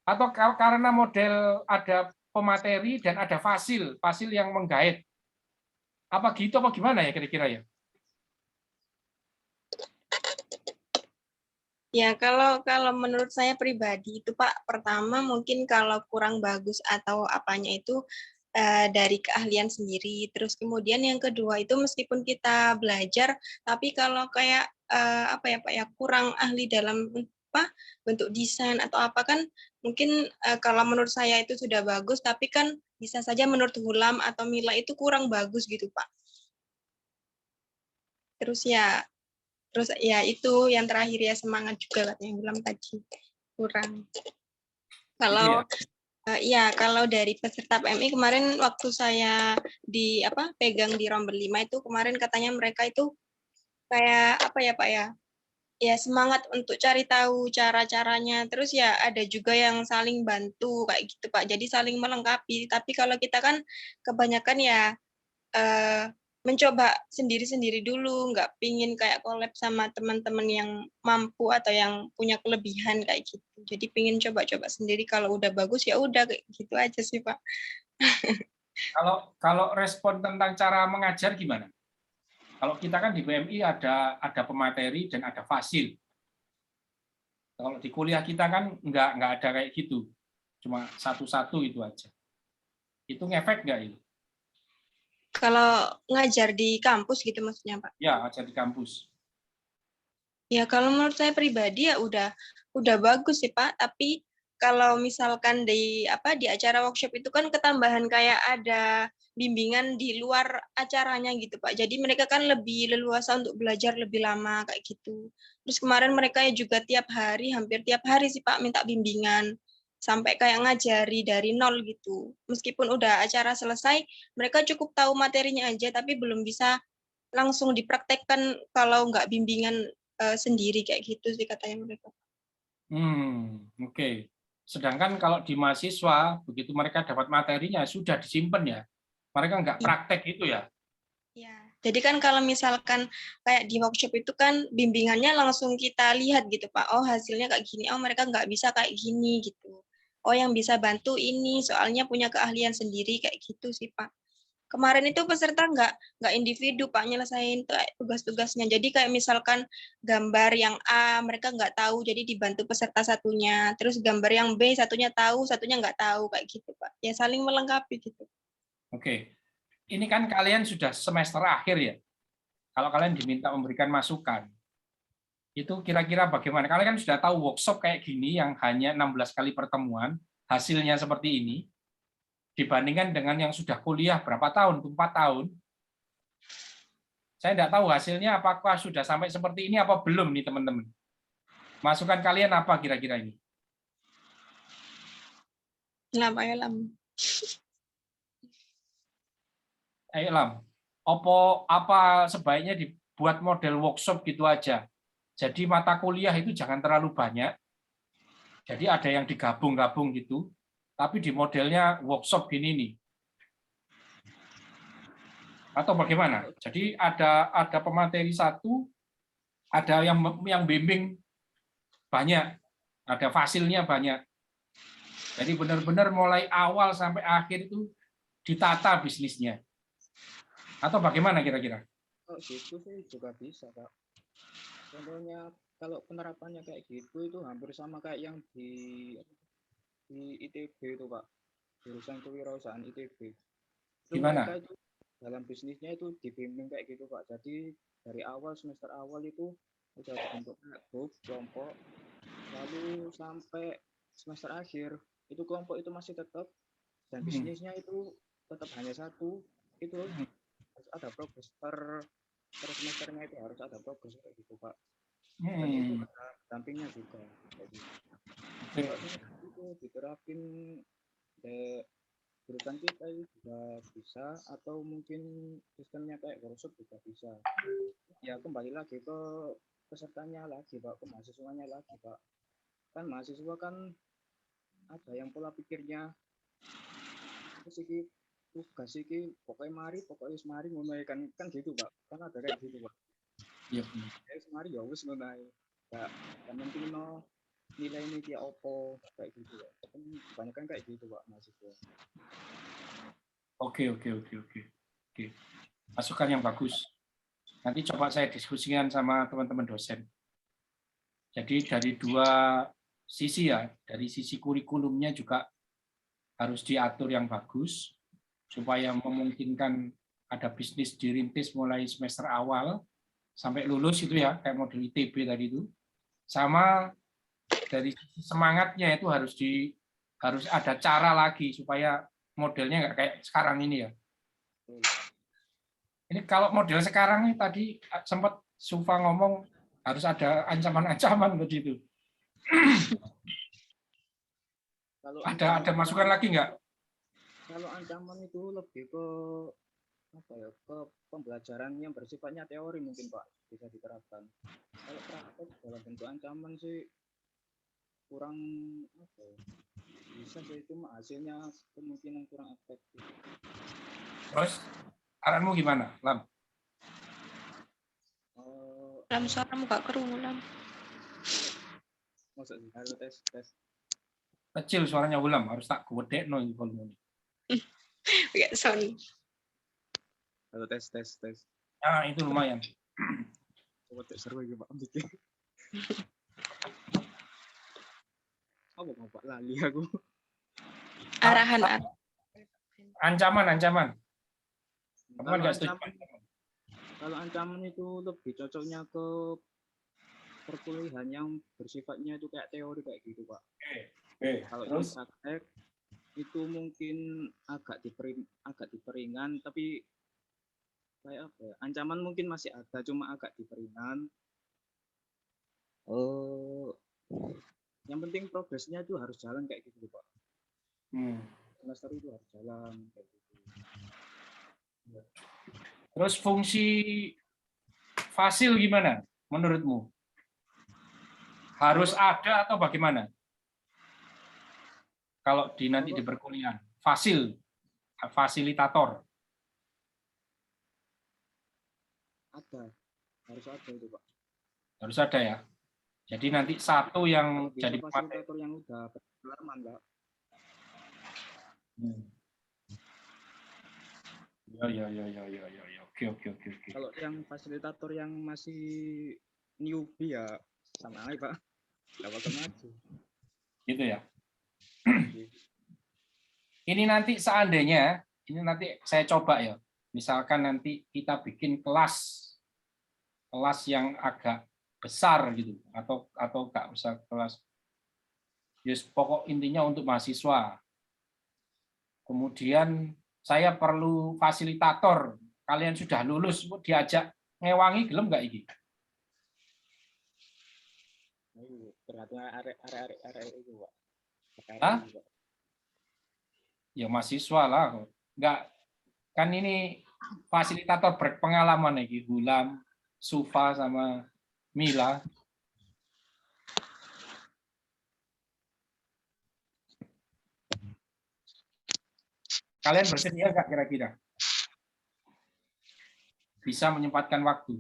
Atau karena model ada pemateri dan ada fasil yang menggait? Apa gitu apa gimana ya kira-kira ya? Ya, kalau menurut saya pribadi itu Pak, pertama mungkin kalau kurang bagus atau apanya itu dari keahlian sendiri. Terus kemudian yang kedua itu meskipun kita belajar, tapi kalau kayak apa ya Pak ya, kurang ahli dalam apa bentuk desain atau apa kan mungkin kalau menurut saya itu sudah bagus, tapi kan bisa saja menurut Hulam atau Mila itu kurang bagus gitu Pak. Terus ya itu yang terakhir ya semangat juga katanya bilang tadi kurang. Kalau kalau dari peserta PMI kemarin waktu saya pegang di Rombel 5 itu kemarin katanya mereka itu kayak apa ya Pak ya? Ya semangat untuk cari tahu cara-caranya. Terus ya ada juga yang saling bantu kayak gitu Pak. Jadi saling melengkapi. Tapi kalau kita kan kebanyakan ya mencoba sendiri-sendiri dulu, nggak pingin kayak collab sama teman-teman yang mampu atau yang punya kelebihan kayak gitu. Jadi pingin coba-coba sendiri, kalau udah bagus ya udah kayak gitu aja sih Pak. Kalau respon tentang cara mengajar gimana? Kalau kita kan di BMI ada pemateri dan ada fasil. Kalau di kuliah kita kan nggak ada kayak gitu, cuma satu-satu itu aja. Itu ngefek nggak itu? Kalau ngajar di kampus gitu maksudnya Pak? Ya, ngajar di kampus. Ya kalau menurut saya pribadi ya udah bagus sih Pak. Tapi kalau misalkan di acara workshop itu kan ketambahan kayak ada bimbingan di luar acaranya gitu Pak. Jadi mereka kan lebih leluasa untuk belajar lebih lama kayak gitu. Terus kemarin mereka juga hampir tiap hari sih Pak minta bimbingan sampai kayak ngajari dari nol gitu. Meskipun udah acara selesai, mereka cukup tahu materinya aja tapi belum bisa langsung dipraktekkan kalau nggak bimbingan sendiri kayak gitu sih katanya mereka. Oke. Sedangkan kalau di mahasiswa, begitu mereka dapat materinya sudah disimpan ya, mereka nggak praktek itu ya. Ya, jadi kan kalau misalkan kayak di workshop itu kan bimbingannya langsung kita lihat gitu Pak. Oh hasilnya kayak gini, oh mereka nggak bisa kayak gini gitu. Oh yang bisa bantu ini, soalnya punya keahlian sendiri kayak gitu sih Pak. Kemarin itu peserta nggak individu Pak nyelesain tugas-tugasnya. Jadi kayak misalkan gambar yang A mereka nggak tahu, jadi dibantu peserta satunya. Terus gambar yang B satunya tahu, satunya nggak tahu kayak gitu Pak. Ya saling melengkapi gitu. Oke. Ini kan kalian sudah semester akhir ya. Kalau kalian diminta memberikan masukan, itu kira-kira bagaimana? Kalian kan sudah tahu workshop kayak gini yang hanya 16 kali pertemuan, hasilnya seperti ini, dibandingkan dengan yang sudah kuliah berapa tahun, 4 tahun. Saya tidak tahu hasilnya apakah sudah sampai seperti ini apa belum nih teman-teman. Masukan kalian apa kira-kira ini? Kenapa ya Lam? Ayo Lam, apa sebaiknya dibuat model workshop gitu aja. Jadi mata kuliah itu jangan terlalu banyak. Jadi ada yang digabung-gabung gitu, tapi di modelnya workshop gini nih. Atau bagaimana? Jadi ada pemateri satu, ada yang bimbing banyak, ada fasilnya banyak. Jadi benar-benar mulai awal sampai akhir itu ditata bisnisnya. Atau bagaimana kira-kira? Oh gitu sih juga bisa Pak. Contohnya kalau penerapannya kayak gitu itu hampir sama kayak yang di ITB itu Pak, jurusan kewirausahaan ITB. Itu Gimana? mereka itu dalam bisnisnya itu dibimbing kayak gitu Pak. Jadi dari awal semester awal itu udah dibentuk grup kelompok, lalu sampai semester akhir itu kelompok itu masih tetap dan bisnisnya itu tetap hanya satu. Itu harus ada progres per semesternya, itu harus ada progres kayak gitu Pak. Dan itu ada dampingnya juga kayak gitu. Kalau itu diterapin ke jurusan kita itu juga bisa, atau mungkin sistemnya kayak workshop juga bisa. Ya kembali lagi ke pesertanya lagi Pak, ke mahasiswanya lagi Pak. Kan mahasiswa kan ada yang pola pikirnya siki tugas iki pokoknya semari ngono kan gitu Pak. Kan ada kayak gitu Pak. Iya. Semari ya wis ngono ae. Ya yang penting no nilai ini dia opo kayak gitu Pak. Kan kebanyakan kayak gitu Pak mahasiswa. Oke. Masukan yang bagus. Nanti coba saya diskusikan sama teman-teman dosen. Jadi dari dua sisi ya, dari sisi kurikulumnya juga harus diatur yang bagus supaya memungkinkan ada bisnis dirintis mulai semester awal sampai lulus itu ya, kayak model ITB tadi itu. Sama dari sisi semangatnya itu harus ada cara lagi supaya modelnya nggak kayak sekarang ini ya. Ini kalau model sekarang ini tadi sempat Sufa ngomong harus ada ancaman-ancaman begitu. Kalau Ada masukan lagi nggak? Kalau ancaman itu lebih ke apa ya, ke pembelajaran yang bersifatnya teori mungkin Pak bisa diterapkan. Kalau praktek dalam bentuk ancaman sih kurang apa ya, bisa sih, cuma hasilnya kemungkinan kurang efektif. Terus saranmu gimana, Lam? Lam, suaramu gak kerungu, Lam. Maksud halo tes. Kecil suaranya ulam, harus tak gedekno iki volumenya. Gak sound. Halo tes. Nah, itu lumayan. Coba tes seru iki Pak bikin. Apa Pak lali aku. Arahan. Ancaman. Kamu kan nggak setuju? Kalau ancaman itu lebih cocoknya ke perkuliahan yang bersifatnya itu kayak teori kayak gitu Pak. Kalau yang praktek itu mungkin agak diperingan, tapi kayak apa ya, ancaman mungkin masih ada, cuma agak diperingan. Yang penting progresnya itu harus jalan kayak gitu Pak. Semester itu harus jalan kayak gitu. Terus fungsi fasil gimana menurutmu? Harus ada atau bagaimana? Kalau nanti di perkuliahan, fasilitator. Harus ada itu Pak. Harus ada ya. Jadi nanti satu yang bisa jadi fasilitator yang udah berpengalaman Pak. Ya. Oke. Kalau yang fasilitator yang masih newbie ya sama aja Pak. Nggak bakal maju. Gitu ya. Ini nanti seandainya, ini nanti saya coba ya. Misalkan nanti kita bikin kelas yang agak besar gitu, atau nggak usah kelas. Yes, pokok intinya untuk mahasiswa. Kemudian saya perlu fasilitator. Kalian sudah lulus, diajak ngewangi, gelem nggak ini? Ternyata arek itu Pak. Hah? Ya mahasiswa lah. Nggak, kan ini fasilitator berpengalaman nih, Hulam, Sufa sama Mila. Kalian bersedia nggak kira-kira? Bisa menyempatkan waktu?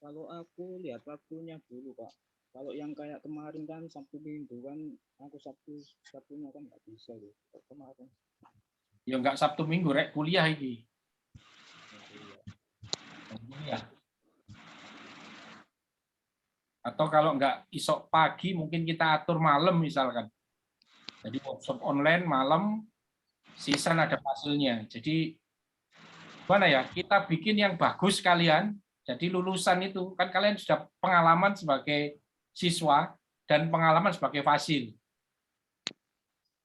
Kalau aku lihat waktunya dulu Pak. Kalau yang kayak kemarin kan Sabtu Minggu kan aku Sabtunya kan nggak bisa gitu. Kemarin. Ya nggak Sabtu Minggu rek kuliah iki. Kuliah. Atau kalau nggak isok pagi mungkin kita atur malam misalkan. Jadi workshop online malam, season ada hasilnya. Jadi gimana ya? Kita bikin yang bagus kalian. Jadi lulusan itu kan kalian sudah pengalaman sebagai siswa dan pengalaman sebagai fasil.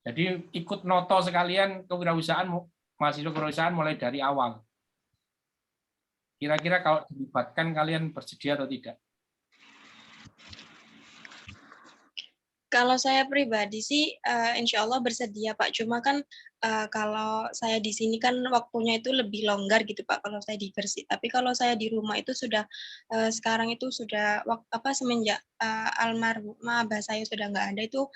Jadi ikut noto sekalian kewirausahaan mahasiswa kewirausahaan mulai dari awal. Kira-kira kalau dilibatkan kalian bersedia atau tidak? Kalau saya pribadi sih, insya Allah bersedia Pak. Cuma kan kalau saya di sini kan waktunya itu lebih longgar gitu Pak. Kalau saya di Gresik. Tapi kalau saya di rumah itu sudah sekarang itu sudah semenjak almarhumah abah saya sudah nggak ada itu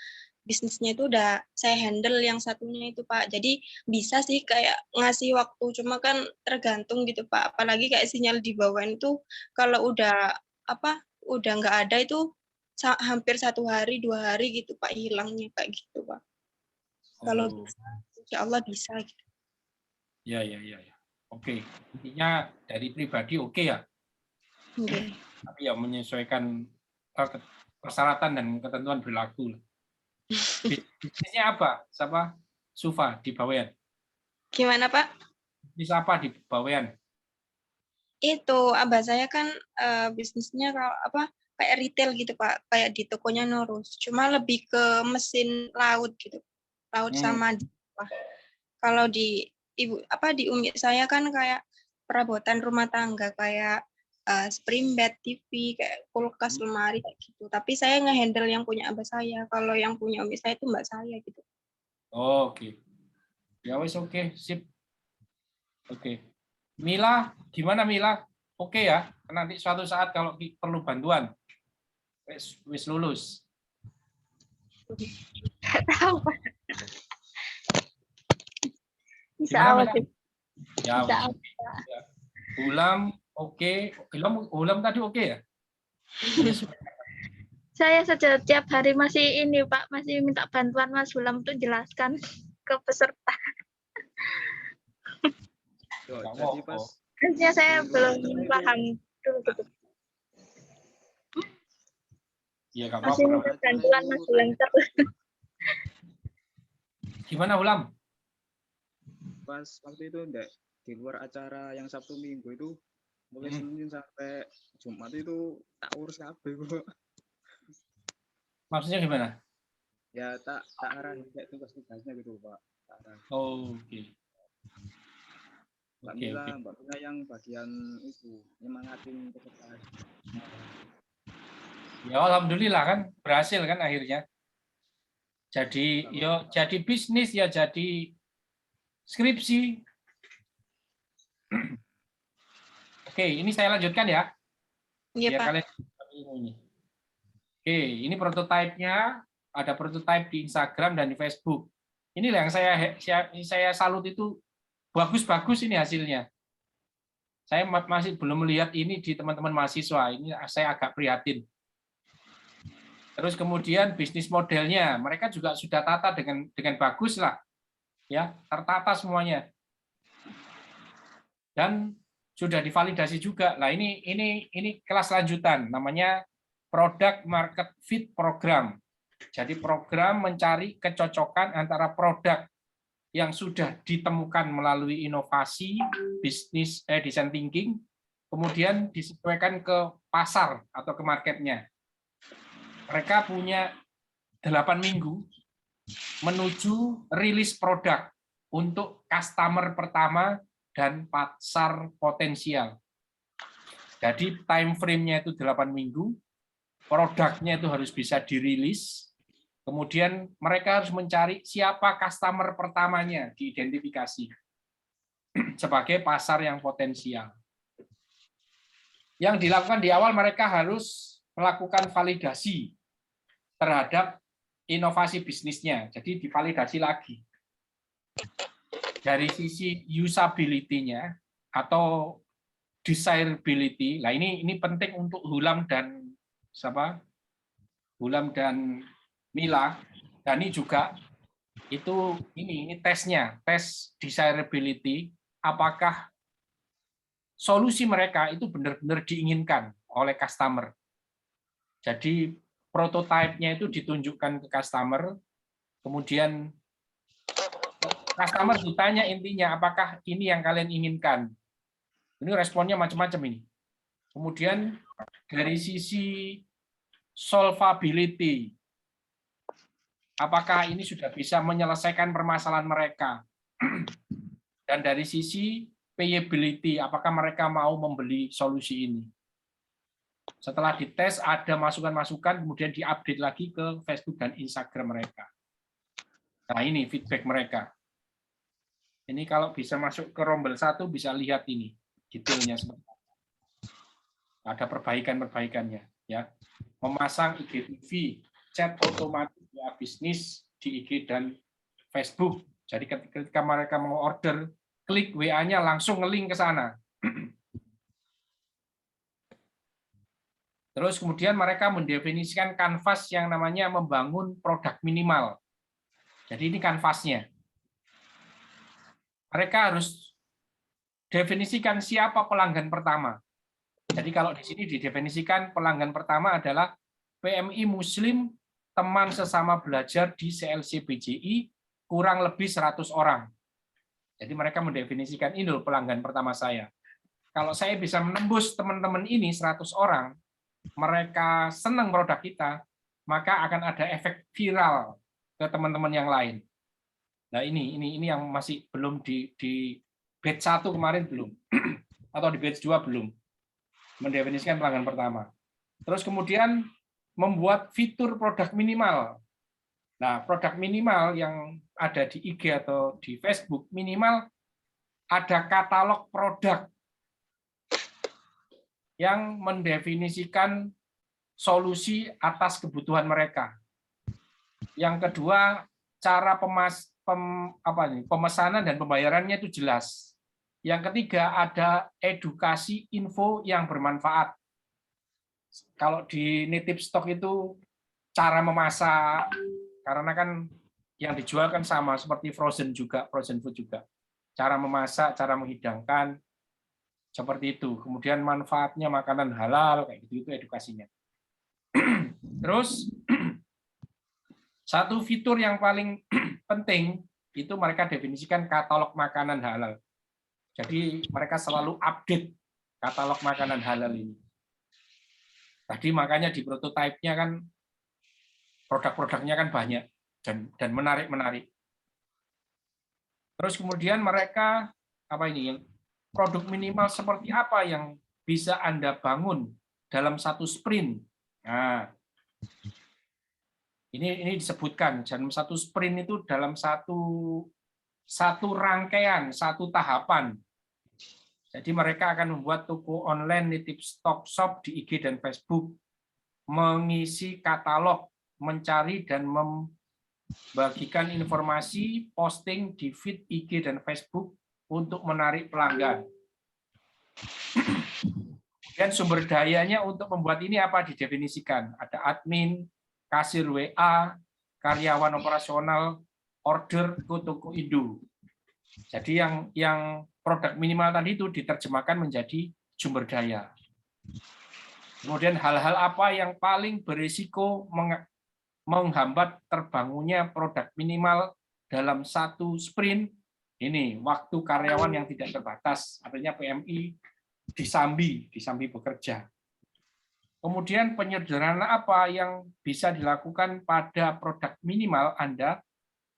bisnisnya itu udah saya handle yang satunya itu Pak. Jadi bisa sih kayak ngasih waktu. Cuma kan tergantung gitu Pak. Apalagi kayak sinyal di bawah itu kalau udah udah nggak ada itu hampir 1 hari 2 hari gitu Pak hilangnya kayak gitu Pak. Kalau bisa, insya Allah bisa. Gitu. Ya. Oke, intinya dari pribadi oke ya. Okay. Tapi ya menyesuaikan persyaratan dan ketentuan berlaku. Bisnisnya apa? Siapa? Sufa di Bawean. Gimana Pak? Bisnis apa di Bawean? Itu abah saya kan bisnisnya kayak retail gitu Pak, kayak di tokonya Norus. Cuma lebih ke mesin laut gitu. Laut sama kalau di di umi saya kan kayak perabotan rumah tangga kayak spring bed, TV, kayak kulkas, lemari kayak gitu. Tapi saya ngehandle yang punya abah saya. Kalau yang punya umi saya itu mbak saya gitu. Oh, oke. Ya wes oke, sip. Oke. Mila, gimana Mila? Oke ya, nanti suatu saat kalau perlu bantuan. Wis lulus. Tahu Pak. Bisa Gimana, awal Mila? sih. Ya, Bisa ya. Hulam oke. Hulam tadi oke ya? Saya saja tiap hari masih ini Pak, masih minta bantuan Mas Hulam untuk jelaskan ke peserta. Jadi pas Harusnya saya belum paham dulu gitu. Iya, nggak Masih apa-apa. minta bantuan Mas Hulam terus. Gimana Hulam? pas waktu itu enggak di luar acara yang Sabtu Minggu itu mulai Senin sampai Jumat itu tak urus kabeh kok. Maksudnya gimana? Ya tak arahin kayak tugas-tugasnya gitu Pak. Oh, oke. Mbak Mila yang bagian itu nyemangatin peserta. Ya alhamdulillah kan berhasil kan akhirnya. Jadi jadi bisnis ya jadi skripsi. Oke, ini saya lanjutkan ya. Iya Biar Pak. kalian ini. Oke, ini prototipe-nya, ada prototipe di Instagram dan di Facebook. Inilah yang saya salut itu bagus-bagus ini hasilnya. Saya masih belum melihat ini di teman-teman mahasiswa. Ini saya agak prihatin. Terus kemudian bisnis modelnya, mereka juga sudah tata dengan bagus lah, ya tertata semuanya. Dan sudah divalidasi juga. Nah ini kelas lanjutan, namanya Product Market Fit Program. Jadi program mencari kecocokan antara produk yang sudah ditemukan melalui inovasi, bisnis design thinking, kemudian disesuaikan ke pasar atau ke marketnya. Mereka punya 8 minggu menuju rilis produk untuk customer pertama dan pasar potensial. Jadi time frame-nya itu 8 minggu, produknya itu harus bisa dirilis, kemudian mereka harus mencari siapa customer pertamanya, diidentifikasi sebagai pasar yang potensial. Yang dilakukan di awal, mereka harus melakukan validasi terhadap inovasi bisnisnya, jadi divalidasi lagi. Dari sisi usability-nya atau desirability. Nah, ini penting untuk Hulam dan siapa? Hulam dan Mila. Dan ini juga itu ini tesnya, tes desirability, apakah solusi mereka itu benar-benar diinginkan oleh customer. Jadi prototipenya itu ditunjukkan ke customer, kemudian customer ditanya intinya apakah ini yang kalian inginkan. Ini responnya macam-macam ini. Kemudian dari sisi solvability, apakah ini sudah bisa menyelesaikan permasalahan mereka? Dan dari sisi payability, apakah mereka mau membeli solusi ini? Setelah dites, ada masukan-masukan, kemudian diupdate lagi ke Facebook dan Instagram mereka. Nah, ini feedback mereka. Ini kalau bisa masuk ke rombel 1, bisa lihat ini detailnya seperti apa. Ada perbaikan-perbaikannya, ya. Memasang IGTV, chat otomatis WA bisnis di IG dan Facebook. Jadi ketika mereka mau order, klik WA-nya langsung nge-link ke sana. Terus kemudian mereka mendefinisikan kanvas yang namanya membangun produk minimal. Jadi ini kanvasnya. Mereka harus definisikan siapa pelanggan pertama. Jadi kalau di sini didefinisikan pelanggan pertama adalah PMI Muslim, teman sesama belajar di CLC BJI, kurang lebih 100 orang. Jadi mereka mendefinisikan ini loh pelanggan pertama saya. Kalau saya bisa menembus teman-teman ini 100 orang, mereka senang produk kita, maka akan ada efek viral ke teman-teman yang lain. Nah ini yang masih belum di batch 1 kemarin belum, atau di batch 2 belum mendefinisikan pelanggan pertama. Terus kemudian membuat fitur produk minimal. Nah, produk minimal yang ada di IG atau di Facebook minimal ada katalog produk yang mendefinisikan solusi atas kebutuhan mereka. Yang kedua, cara pemesanan dan pembayarannya itu jelas. Yang ketiga, ada edukasi info yang bermanfaat. Kalau di Native Stock itu cara memasak, karena kan yang dijual kan sama seperti frozen food juga. Cara memasak, cara menghidangkan, seperti itu. Kemudian manfaatnya makanan halal, kayak gitu, itu edukasinya. Terus, satu fitur yang paling penting, itu mereka definisikan katalog makanan halal. Jadi mereka selalu update katalog makanan halal ini. Tadi makanya di prototipe-nya kan produk-produknya kan banyak dan menarik-menarik. Terus kemudian mereka produk minimal seperti apa yang bisa Anda bangun dalam satu sprint. Nah, ini disebutkan dalam satu sprint itu dalam satu rangkaian, satu tahapan. Jadi mereka akan membuat toko online Native Stock Shop di IG dan Facebook, mengisi katalog, mencari dan membagikan informasi, posting di feed IG dan Facebook untuk menarik pelanggan. Dan sumber dayanya untuk membuat ini apa didefinisikan? Ada admin, kasir WA, karyawan operasional, order ke toko Indo. Jadi yang produk minimal tadi itu diterjemahkan menjadi sumber daya. Kemudian hal-hal apa yang paling berisiko menghambat terbangunnya produk minimal dalam satu sprint? Ini waktu karyawan yang tidak terbatas, artinya PMI disambi bekerja. Kemudian penyederhanaan apa yang bisa dilakukan pada produk minimal Anda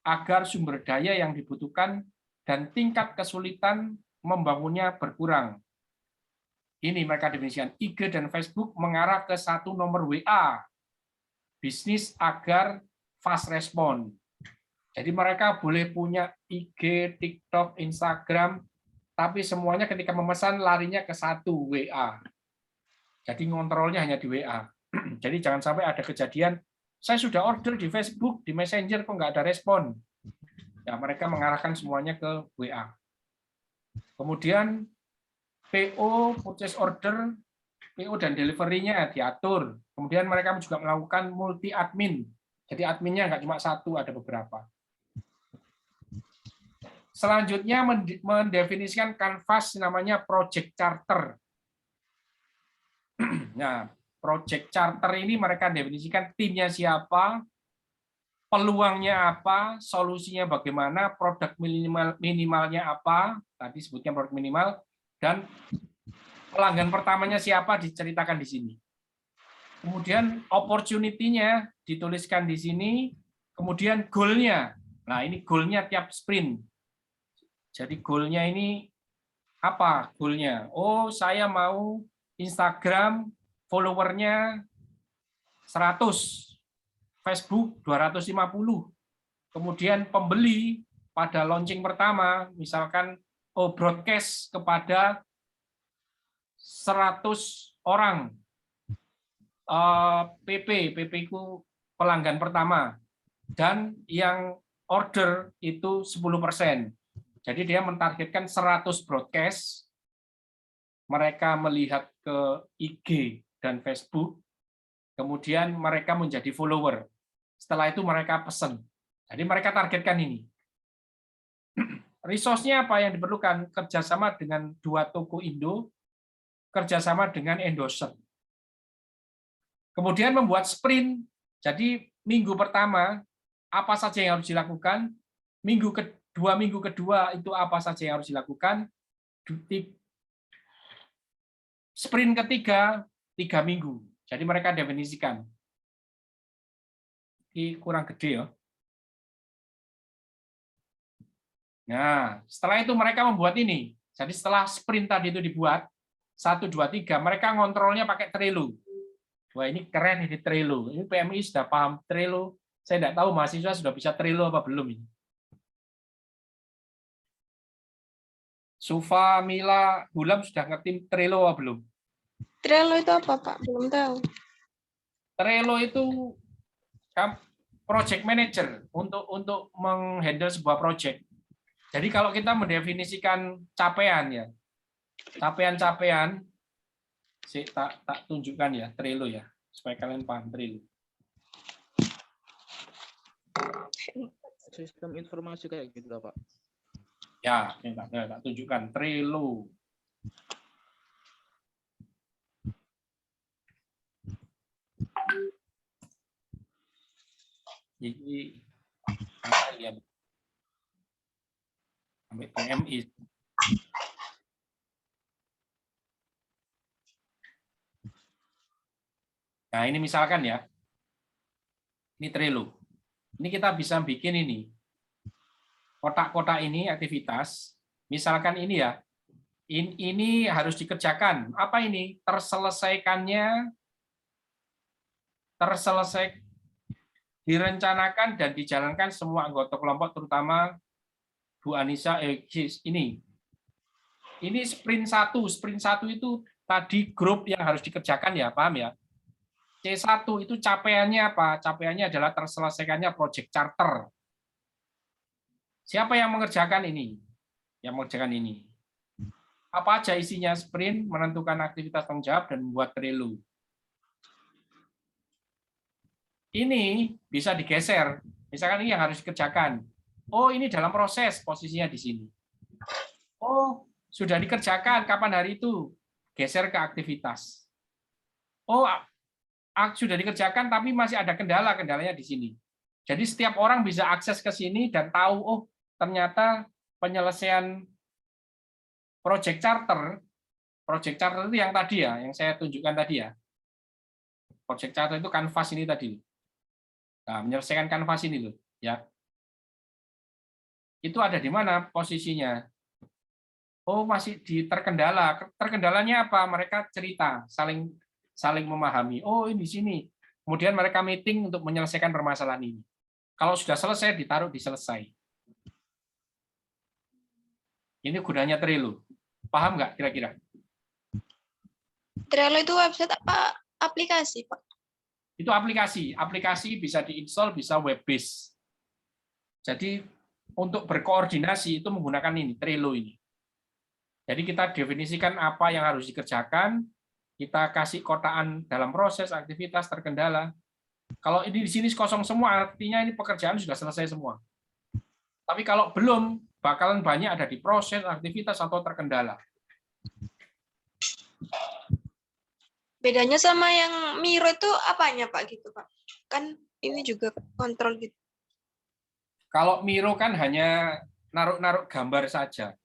agar sumber daya yang dibutuhkan dan tingkat kesulitan membangunnya berkurang. Ini mereka definisikan, IG dan Facebook mengarah ke satu nomor WA, bisnis agar fast respon. Jadi mereka boleh punya IG, TikTok, Instagram, tapi semuanya ketika memesan larinya ke satu WA. Jadi ngontrolnya hanya di WA. Jadi jangan sampai ada kejadian, saya sudah order di Facebook, di Messenger, kok nggak ada respon. Ya, mereka mengarahkan semuanya ke WA. Kemudian PO, purchase order, PO dan delivery-nya diatur. Kemudian mereka juga melakukan multi admin. Jadi adminnya nggak cuma satu, ada beberapa. Selanjutnya mendefinisikan kanvas namanya project charter. Nah, project charter ini mereka definisikan timnya siapa, peluangnya apa, solusinya bagaimana, produk minimalnya apa, tadi sebutkan produk minimal, dan pelanggan pertamanya siapa diceritakan di sini. Kemudian opportunity-nya dituliskan di sini, kemudian goal-nya. Nah, ini goal-nya tiap sprint. Jadi goal-nya ini apa goal-nya? Oh, saya mau Instagram follower-nya 100, Facebook 250. Kemudian pembeli pada launching pertama, misalkan broadcast kepada 100 orang. PP itu pelanggan pertama. Dan yang order itu 10%. Jadi dia mentargetkan 100 broadcast, mereka melihat ke IG dan Facebook, kemudian mereka menjadi follower. Setelah itu mereka pesan. Jadi mereka targetkan ini. Resource-nya apa yang diperlukan? Kerjasama dengan 2 toko Indo, kerjasama dengan endorser. Kemudian membuat sprint. Jadi minggu pertama, apa saja yang harus dilakukan? Minggu kedua itu apa saja yang harus dilakukan? Sprint ketiga 3 minggu. Jadi mereka definisikan. Ini kurang gede ya. Nah, setelah itu mereka membuat ini. Jadi setelah sprint tadi itu dibuat 1, 2, 3, mereka ngontrolnya pakai Trello. Wah, ini keren ini Trello. Ini PMI sudah paham Trello. Saya tidak tahu mahasiswa sudah bisa Trello apa belum ini. Sufa, Mila, Gulam sudah ngerti Trello apa belum? Trello itu apa, Pak? Belum tahu. Trello itu project manager untuk menghandle sebuah project. Jadi kalau kita mendefinisikan capaian ya, capaian-capaian, tak tunjukkan ya Trello ya, supaya kalian paham Trello. Sistem informasi kayak gitu lah, Pak. Ya, tak tunjukkan Trello. Jadi ya, sampai PMI. Nah, ini misalkan ya, ini Trello. Ini kita bisa bikin ini. Kotak-kotak ini aktivitas, misalkan ini ya, ini harus dikerjakan. Apa ini? Direncanakan dan dijalankan semua anggota kelompok, terutama Bu Anissa. Ini sprint 1. Sprint 1 itu tadi grup yang harus dikerjakan ya, paham ya? C1 itu capaiannya apa? Capaiannya adalah terselesaikannya project charter. Siapa yang mengerjakan ini? Yang mengerjakan ini. Apa aja isinya? Sprint, menentukan aktivitas tanggung jawab, dan membuat Trello. Ini bisa digeser. Misalkan ini yang harus dikerjakan. Oh, ini dalam proses, posisinya di sini. Oh, sudah dikerjakan, kapan hari itu? Geser ke aktivitas. Oh, sudah dikerjakan tapi masih ada kendala, kendalanya di sini. Jadi setiap orang bisa akses ke sini dan tahu, oh ternyata penyelesaian project charter itu yang tadi ya, yang saya tunjukkan tadi ya. Project charter itu kanvas ini tadi. Nah, menyelesaikan kanvas ini loh, ya. Itu ada di mana posisinya? Oh, masih di terkendala. Terkendalanya apa? Mereka cerita, saling memahami. Oh, ini di sini. Kemudian mereka meeting untuk menyelesaikan permasalahan ini. Kalau sudah selesai, ditaruh di selesai. Ini gunanya Trello. Paham nggak kira-kira? Trello itu website apa aplikasi, Pak? Itu aplikasi. Aplikasi bisa diinstal, bisa web based. Jadi untuk berkoordinasi itu menggunakan ini, Trello ini. Jadi kita definisikan apa yang harus dikerjakan, kita kasih kotaan dalam proses, aktivitas, terkendala. Kalau ini di sini kosong semua, artinya ini pekerjaan sudah selesai semua. Tapi kalau belum, bakalan banyak ada di proses, aktivitas, atau terkendala. Bedanya sama yang Miro itu apanya Pak gitu Pak? Kan ini juga kontrol gitu. Kalau Miro kan hanya naruh-naruh gambar saja.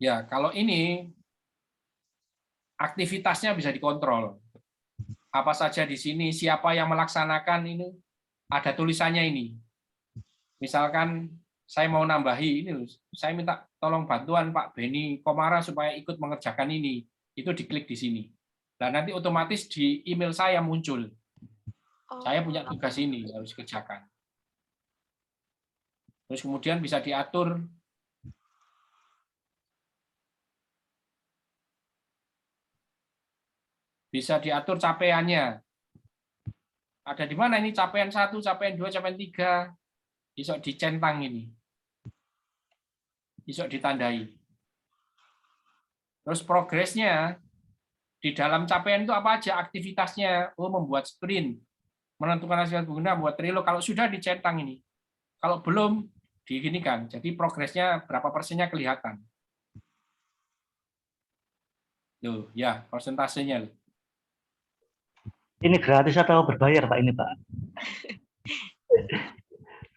Ya, kalau ini aktivitasnya bisa dikontrol. Apa saja di sini, siapa yang melaksanakan ini, ada tulisannya ini. Misalkan saya mau nambahi ini, saya minta tolong bantuan Pak Beni Komara supaya ikut mengerjakan ini. Itu diklik di sini. Dan nanti otomatis di email saya muncul. Saya punya tugas ini harus kerjakan. Terus kemudian bisa diatur capaiannya. Ada di mana ini capaian 1, capaian 2, capaian 3. Besok dicentang ini. Besok ditandai. Terus progresnya di dalam capaian itu apa aja aktivitasnya? Oh, membuat sprint, menentukan hasil pengguna, membuat trilo. Kalau sudah dicentang ini. Kalau belum diginikan. Jadi progresnya berapa persennya kelihatan. Loh, ya, persentasenya. Ini gratis atau berbayar Pak ini Pak?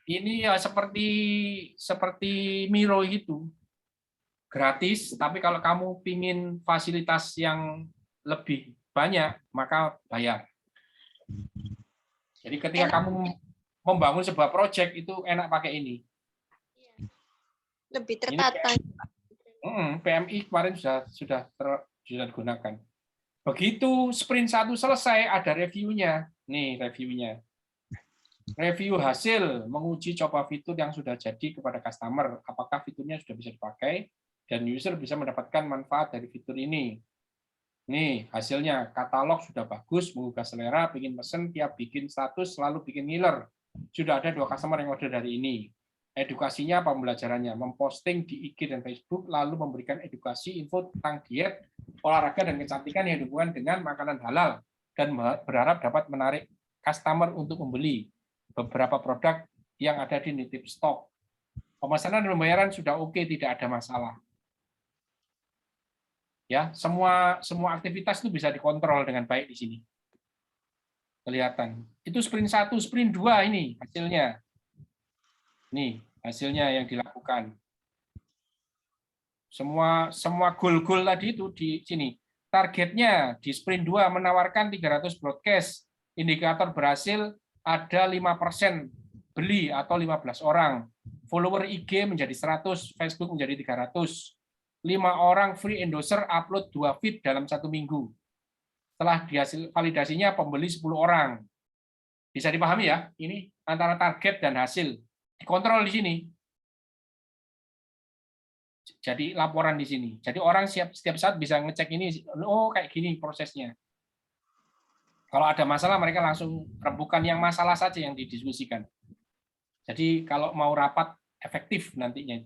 Ini ya seperti Miro itu. Gratis, tapi kalau kamu pingin fasilitas yang lebih banyak, maka bayar. Jadi ketika kamu membangun sebuah proyek itu enak pakai ini. Lebih tertata. PMI kemarin sudah digunakan. Begitu sprint 1 selesai, ada reviewnya. Nih reviewnya. Review hasil menguji coba fitur yang sudah jadi kepada customer. Apakah fiturnya sudah bisa dipakai dan user bisa mendapatkan manfaat dari fitur ini. Nih hasilnya, katalog sudah bagus, menggugah selera, bikin pesen, tiap bikin status selalu bikin ngiler. Sudah ada 2 customer yang order dari ini. Edukasinya, pembelajarannya, memposting di IG dan Facebook, lalu memberikan edukasi info tentang diet, olahraga, dan kecantikan yang dihubungkan dengan makanan halal, dan berharap dapat menarik customer untuk membeli beberapa produk yang ada di nitip stok. Pemesanan dan pembayaran sudah oke, tidak ada masalah. Ya, semua aktivitas itu bisa dikontrol dengan baik di sini. Kelihatan. Itu sprint 1, sprint 2 ini hasilnya. Nih, hasilnya yang dilakukan. Semua goal-goal tadi itu di sini. Targetnya di sprint 2 menawarkan 300 broadcast. Indikator berhasil ada 5% beli atau 15 orang. Follower IG menjadi 100, Facebook menjadi 300. 5 orang free endorser upload 2 feed dalam 1 minggu. Setelah dihasil validasinya pembeli 10 orang. Bisa dipahami ya? Ini antara target dan hasil. Dikontrol di sini. Jadi laporan di sini. Jadi orang setiap saat bisa ngecek ini, oh kayak gini prosesnya. Kalau ada masalah mereka langsung rembukan yang masalah saja yang didiskusikan. Jadi kalau mau rapat efektif nantinya.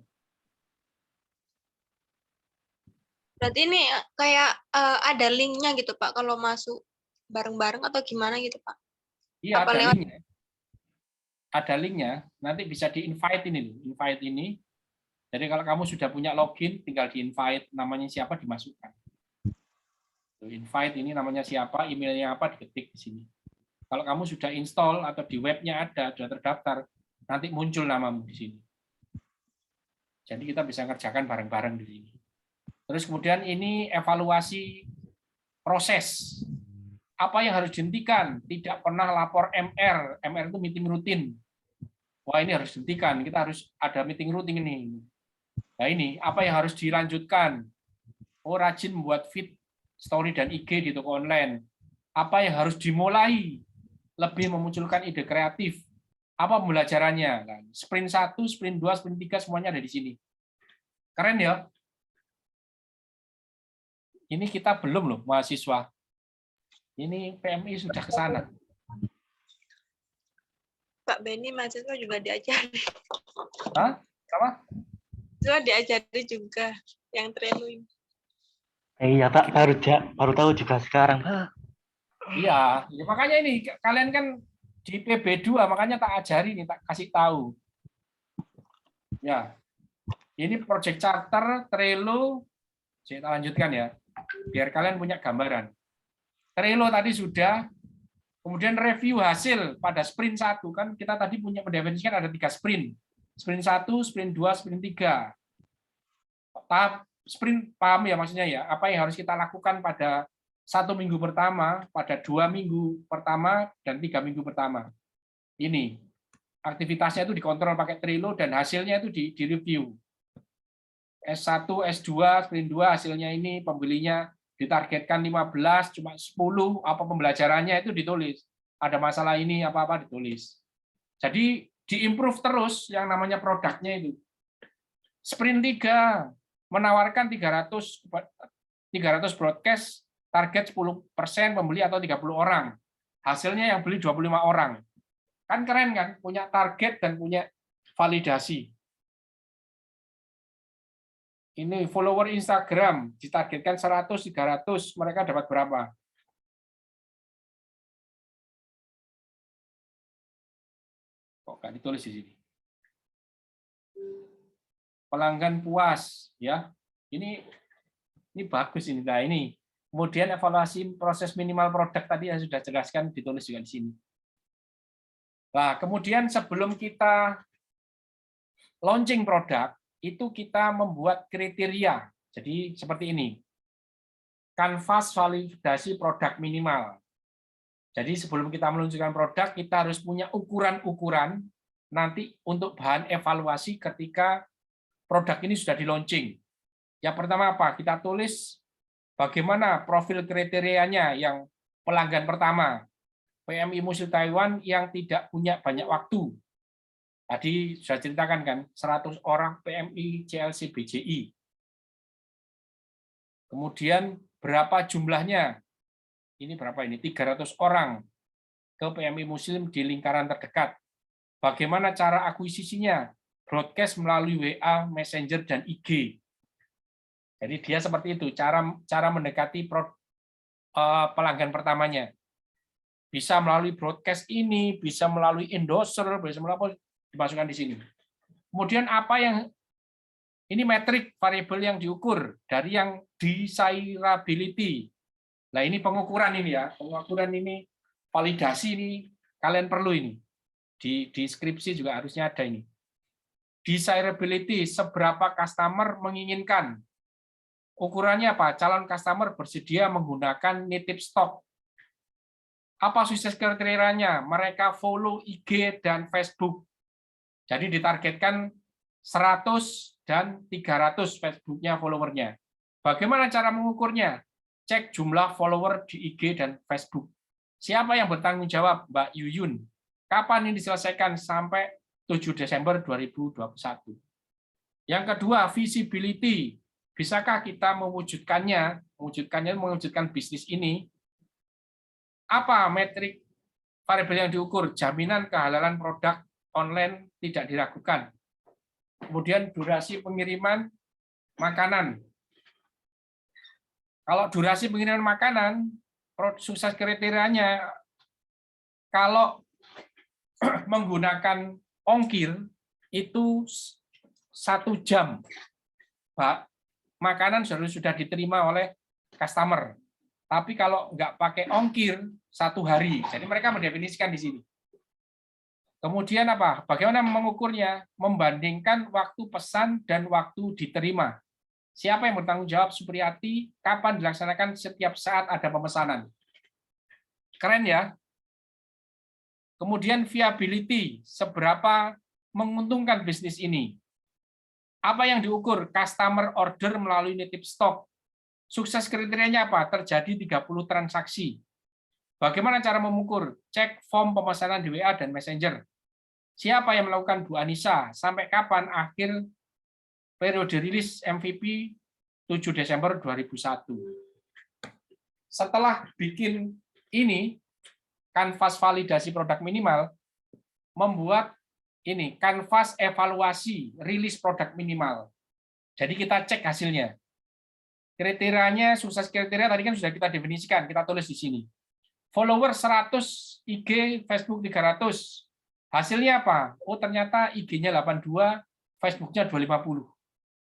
Berarti ini kayak ada linknya gitu Pak kalau masuk bareng-bareng atau gimana gitu Pak? Iya, apa ada lewat linknya. Ada linknya, nanti bisa di-invite ini. Invite ini. Jadi kalau kamu sudah punya login, tinggal di-invite, namanya siapa dimasukkan. Invite ini namanya siapa, emailnya apa, diketik di sini. Kalau kamu sudah install atau di webnya ada, sudah terdaftar, nanti muncul namamu di sini. Jadi kita bisa ngerjakan bareng-bareng di sini. Terus kemudian ini evaluasi proses. Apa yang harus dihentikan? Tidak pernah lapor MR. MR itu meeting rutin. Wah ini harus dihentikan. Kita harus ada meeting rutin ini. Nah ini apa yang harus dilanjutkan? Oh rajin membuat feed, story dan IG di toko online. Apa yang harus dimulai? Lebih memunculkan ide kreatif. Apa pembelajarannya? Nah, sprint 1, sprint 2, sprint 3 semuanya ada di sini. Keren ya? Ini kita belum loh mahasiswa. Ini PMI sudah ke sana. Pak Beni mahasiswa juga diajari. Hah? Apa? Cuma diajari juga yang Trello ini. Iya Pak, baru tahu juga sekarang Pak. Iya, ya makanya ini kalian kan di PB2 makanya tak ajari nih, tak kasih tahu. Ya, ini project charter, Trello, saya lanjutkan ya, biar kalian punya gambaran. Trello tadi sudah, kemudian review hasil pada sprint 1, kan kita tadi punya mendefinisikan ada 3 sprint. Sprint 1, sprint 2, sprint 3. Tahap sprint, paham ya maksudnya ya, apa yang harus kita lakukan pada 1 minggu pertama, pada 2 minggu pertama, dan 3 minggu pertama. Ini, aktivitasnya itu dikontrol pakai Trello, dan hasilnya itu di-review. S1, S2, sprint 2 hasilnya ini, pembelinya ditargetkan 15, cuma 10, apa pembelajarannya itu ditulis. Ada masalah ini, apa-apa ditulis. Jadi diimprove terus yang namanya produknya itu. Sprint 3 menawarkan 300 broadcast, target 10% pembeli atau 30 orang. Hasilnya yang beli 25 orang. Kan keren kan? Punya target dan punya validasi. Ini follower Instagram ditargetkan 100, 300, mereka dapat berapa? Kok nggak ditulis di sini? Pelanggan puas, ya. Ini bagus ini. Nah, ini. Kemudian evaluasi proses minimal produk tadi yang sudah jelaskan ditulis juga di sini. Nah, kemudian sebelum kita launching produk, itu kita membuat kriteria. Jadi seperti ini. Kanvas validasi produk minimal. Jadi sebelum kita meluncurkan produk, kita harus punya ukuran-ukuran nanti untuk bahan evaluasi ketika produk ini sudah di-launching. Yang pertama apa? Kita tulis bagaimana profil kriterianya yang pelanggan pertama. PMI Musil Taiwan yang tidak punya banyak waktu. Tadi sudah ceritakan kan, 100 orang PMI CLC BJI. Kemudian berapa jumlahnya? Ini berapa ini? 300 orang ke PMI Muslim di lingkaran terdekat. Bagaimana cara akuisisinya? Broadcast melalui WA, Messenger, dan IG. Jadi dia seperti itu, cara mendekati pelanggan pertamanya. Bisa melalui broadcast ini, bisa melalui endorser, bisa melalui dimasukkan di sini. Kemudian apa yang ini metrik variabel yang diukur dari yang desirability. Nah ini pengukuran ini ya, pengukuran ini validasi ini kalian perlu ini di deskripsi juga harusnya ada ini. Desirability, seberapa customer menginginkan. Ukurannya apa? Calon customer bersedia menggunakan nitip stok. Apa sukses kriterianya? Mereka follow IG dan Facebook. Jadi ditargetkan 100 dan 300 Facebooknya followernya. Bagaimana cara mengukurnya? Cek jumlah follower di IG dan Facebook. Siapa yang bertanggung jawab? Mbak Yuyun. Kapan ini diselesaikan? Sampai 7 Desember 2021. Yang kedua, visibility. Bisakah kita mewujudkan bisnis ini? Apa metrik variabel yang diukur? Jaminan kehalalan produk online tidak diragukan. Kemudian durasi pengiriman makanan. Kalau durasi pengiriman makanan, sukses kriterianya, kalau menggunakan ongkir itu 1 jam, Pak, makanan sudah diterima oleh customer. Tapi kalau nggak pakai ongkir 1 hari, jadi mereka mendefinisikan di sini. Kemudian apa? Bagaimana mengukurnya? Membandingkan waktu pesan dan waktu diterima. Siapa yang bertanggung jawab? Supriyati. Kapan dilaksanakan? Setiap saat ada pemesanan. Keren ya? Kemudian viability, seberapa menguntungkan bisnis ini. Apa yang diukur? Customer order melalui nitip stok. Sukses kriterianya apa? Terjadi 30 transaksi. Bagaimana cara mengukur? Cek form pemesanan di WA dan Messenger. Siapa yang melakukan Bu Anissa? Sampai kapan akhir periode rilis MVP 7 Desember 2001. Setelah bikin ini, kanvas validasi produk minimal, membuat ini kanvas evaluasi rilis produk minimal. Jadi kita cek hasilnya. Kriterianya, sukses kriteria tadi kan sudah kita definisikan, kita tulis di sini. Follower 100, IG, Facebook 300. Hasilnya apa? Oh, ternyata IG-nya 82, Facebook-nya 250.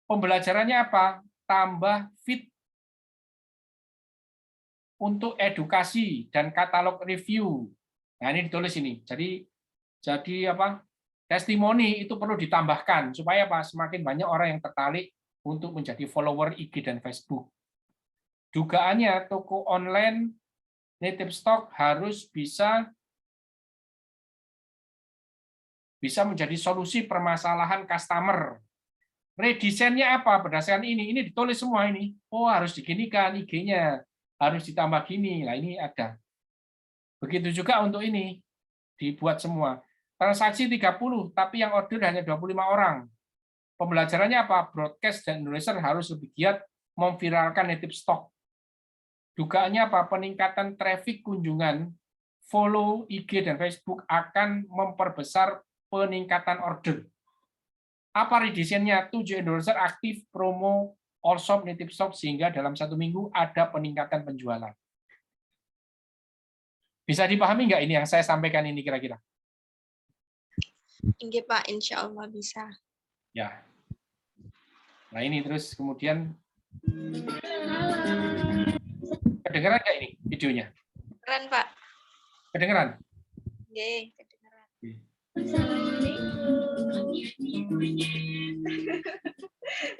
Pembelajarannya apa? Tambah feed untuk edukasi dan katalog review. Nah, ini ditulis ini. Jadi apa? Testimoni itu perlu ditambahkan supaya apa? Semakin banyak orang yang tertarik untuk menjadi follower IG dan Facebook. Dugaannya toko online native stock harus bisa menjadi solusi permasalahan customer. Redesainnya apa? Berdasarkan ini ditulis semua ini. Oh, harus diginikan IG-nya, harus ditambah gini. Nah, ini ada. Begitu juga untuk ini, dibuat semua. Transaksi 30, tapi yang order hanya 25 orang. Pembelajarannya apa? Broadcast dan influencer harus lebih giat memviralkan native stock. Dugaannya apa? Peningkatan traffic kunjungan, follow IG dan Facebook akan memperbesar peningkatan order. Apa redesainnya? 7 endorser aktif promo all shop native stock sehingga dalam 1 minggu ada peningkatan penjualan. Bisa dipahami nggak ini yang saya sampaikan ini kira-kira? Inggih Pak, insya Allah bisa. Ya. Nah ini terus kemudian kedengeran nggak ini videonya? Keren Pak. Kedengeran? Nggih, kedengeran.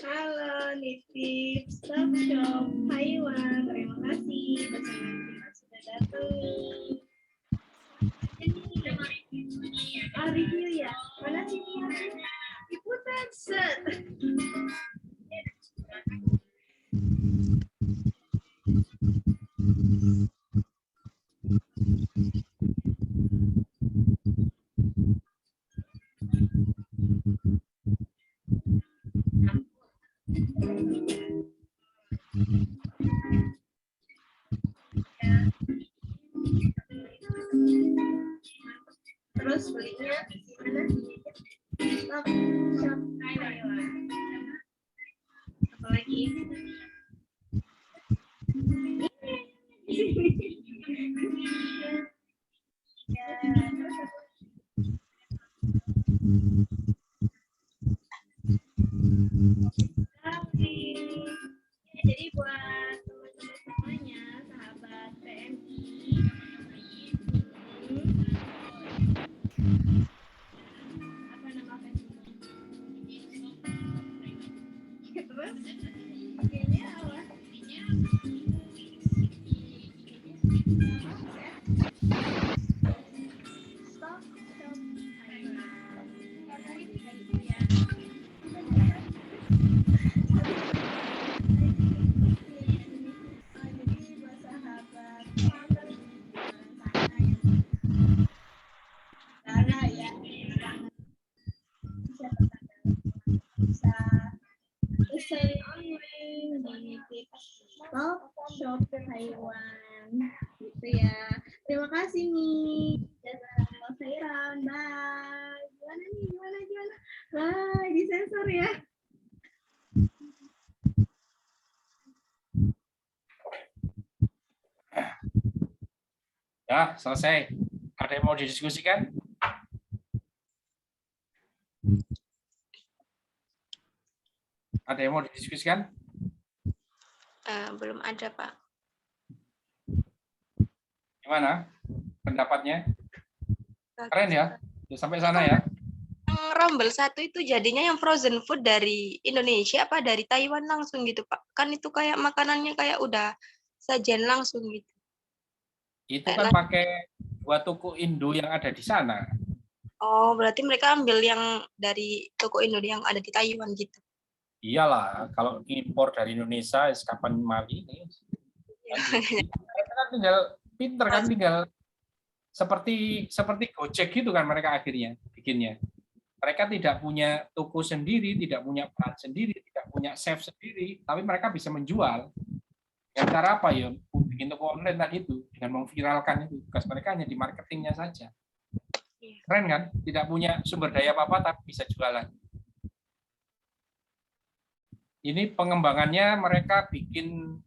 Halo, Nitip Stop Shop Taiwan. Terima kasih sudah datang. Review ya. Mana sih diputar set. Terus belinya di mana? Stop Shop Taiwan. Apalagi? Jadi buat teman-teman semuanya, sahabat PMI, apa nama Facebook? Terus, kayaknya apa? Stop Shop selling online di Stop Shop Taiwan gitu ya. Terima kasih nih. Jazakallah khairan. Bye. Gimana nih? Gimana? Bye. Disensor ya. Ya, selesai. Ada yang mau didiskusikan? Ada yang mau didiskusikan? Belum ada Pak. Gimana pendapatnya? Keren ya? Ya sampai sana ya. Yang Rumble 1 itu jadinya yang frozen food dari Indonesia apa dari Taiwan langsung gitu Pak? Kan itu kayak makanannya kayak udah sajian langsung gitu. Itu kan pakai 2 toko Indo yang ada di sana. Oh, berarti mereka ambil yang dari toko Indo yang ada di Taiwan gitu. Iyalah, kalau impor dari Indonesia, kapan mali ini. Mereka kan tinggal pinter kan, tinggal seperti Gojek gitu kan mereka akhirnya bikinnya. Mereka tidak punya toko sendiri, tidak punya peran sendiri, tidak punya chef sendiri, tapi mereka bisa menjual. Yang cara apa ya? Bikin toko online tadi itu dengan memviralkan itu. Tugas mereka hanya di marketingnya saja. Keren kan? Tidak punya sumber daya apa-apa tapi bisa jualan. Ini pengembangannya mereka bikin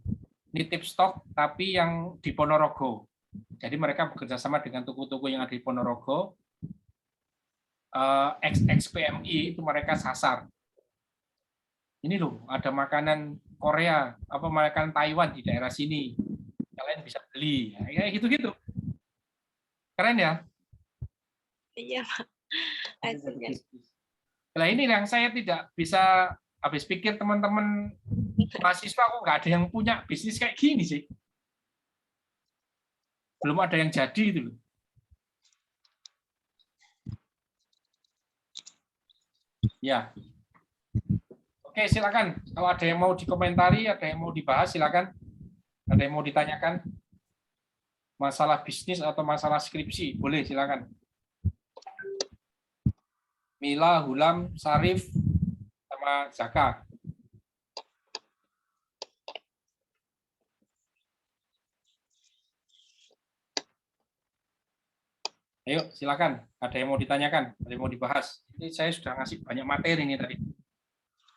nitip stok tapi yang di Ponorogo. Jadi mereka bekerja sama dengan toko-toko yang ada di Ponorogo. XXPMI itu mereka sasar. Ini loh, ada makanan Korea, apa makanan Taiwan di daerah sini. Kalian bisa beli. Ya, kayak gitu-gitu. Keren ya? Iya, Pak. Hasilnya. Nah, ini yang saya tidak bisa habis pikir teman-teman mahasiswa kok nggak ada yang punya bisnis kayak gini sih. Belum ada yang jadi itu loh. Ya. Oke, silakan. Kalau ada yang mau dikomentari, ada yang mau dibahas, silakan. Ada yang mau ditanyakan? Masalah bisnis atau masalah skripsi, boleh silakan. Mila, Hulam, Sarif, sama Zaka. Ayo, silakan. Ada yang mau ditanyakan, ada yang mau dibahas. Ini saya sudah ngasih banyak materi ini tadi.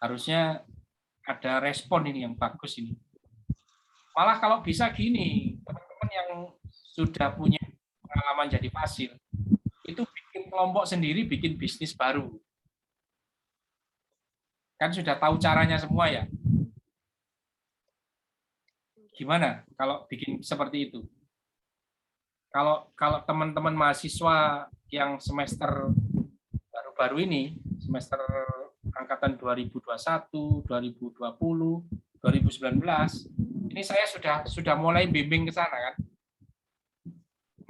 Harusnya ada respon ini yang bagus ini. Malah kalau bisa gini, teman-teman yang sudah punya pengalaman jadi fasil, itu bikin kelompok sendiri, bikin bisnis baru. Kan sudah tahu caranya semua ya. Gimana kalau bikin seperti itu? Kalau teman-teman mahasiswa yang semester baru-baru ini, semester angkatan 2021, 2020, 2019, ini saya sudah mulai bimbing ke sana kan.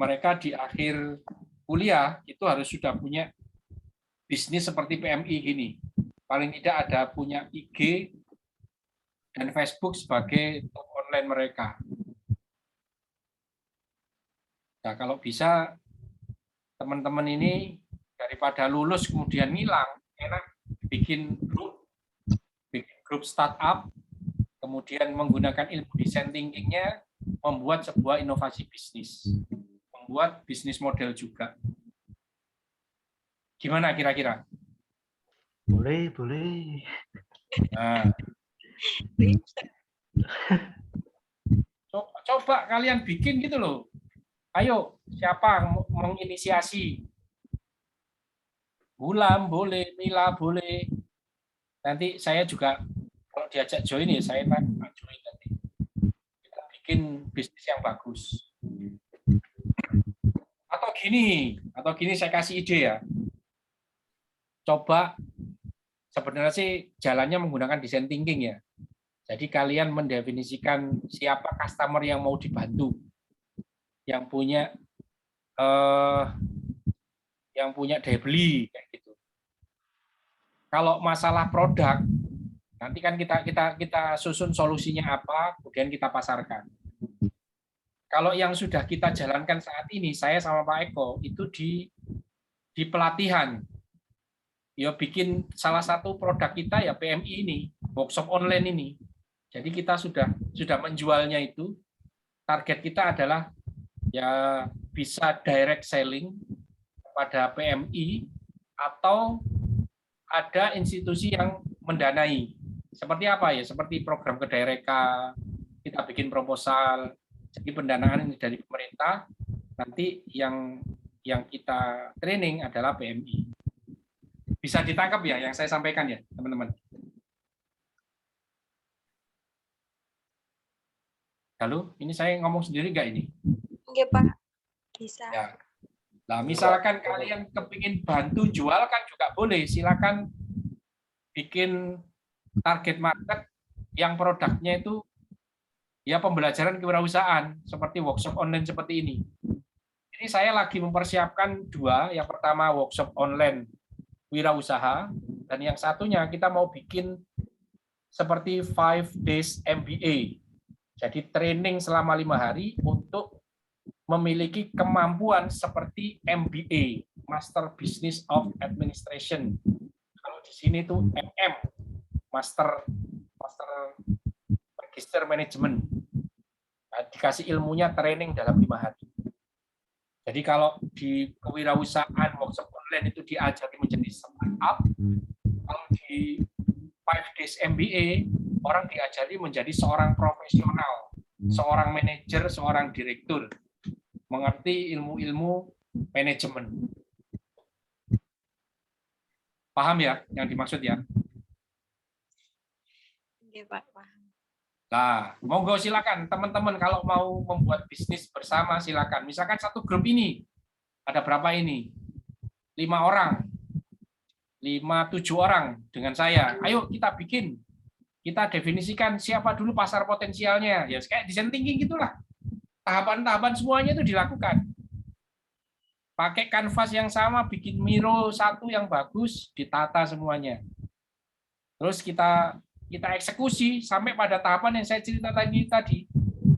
Mereka di akhir kuliah itu harus sudah punya bisnis seperti PMI gini. Paling tidak ada punya IG dan Facebook sebagai toko online mereka. Nah, kalau bisa teman-teman ini daripada lulus kemudian ngilang, enak bikin grup startup, kemudian menggunakan ilmu design thinking-nya membuat sebuah inovasi bisnis, membuat bisnis model juga. Gimana kira-kira? Boleh, boleh. Nah. Coba kalian bikin gitu loh. Ayo, siapa menginisiasi? Hulam boleh, Mila boleh. Nanti saya juga kalau diajak join ya saya tak join nanti. Kita bikin bisnis yang bagus. Atau gini saya kasih ide ya. Coba sebenarnya sih jalannya menggunakan design thinking ya. Jadi kalian mendefinisikan siapa customer yang mau dibantu, yang punya daya beli kayak gitu. Kalau masalah produk, nanti kan kita susun solusinya apa, kemudian kita pasarkan. Kalau yang sudah kita jalankan saat ini, saya sama Pak Eko itu di pelatihan. Ya bikin salah satu produk kita ya PMI ini, workshop online ini. Jadi kita sudah menjualnya itu, target kita adalah ya bisa direct selling kepada PMI atau ada institusi yang mendanai. Seperti apa ya? Seperti program Kedireka, kita bikin proposal, jadi pendanaan ini dari pemerintah, nanti yang kita training adalah PMI. Bisa ditangkap ya yang saya sampaikan ya, teman-teman? Halo, ini saya ngomong sendiri nggak ini? Oke, Pak. Bisa. Ya. Nah, misalkan kalian kepingin bantu jual kan juga boleh. Silakan bikin target market yang produknya itu ya pembelajaran kewirausahaan seperti workshop online seperti ini. Ini saya lagi mempersiapkan dua. Yang pertama workshop online wirausaha dan yang satunya kita mau bikin seperti 5 days MBA. Jadi training selama 5 hari untuk memiliki kemampuan seperti MBA, Master Business of Administration. Kalau di sini tuh MM, Master Register Management. Nah, dikasih ilmunya training dalam 5 hari. Jadi kalau di kewirausahaan workshop online itu diajari menjadi startup, kalau di 5 days MBA orang diajari menjadi seorang profesional, seorang manajer, seorang direktur, mengerti ilmu-ilmu manajemen. Paham ya yang dimaksud ya? Oke, Pak. Paham. Nah, monggo silakan teman-teman kalau mau membuat bisnis bersama silakan. Misalkan satu grup ini ada berapa ini? 5 orang, 5-7 orang dengan saya. Ayo kita bikin, kita definisikan siapa dulu pasar potensialnya. Ya kayak desain thinking gitulah. Tahapan-tahapan semuanya itu dilakukan. Pakai kanvas yang sama, bikin Miro satu yang bagus, ditata semuanya. Terus kita eksekusi sampai pada tahapan yang saya cerita tadi,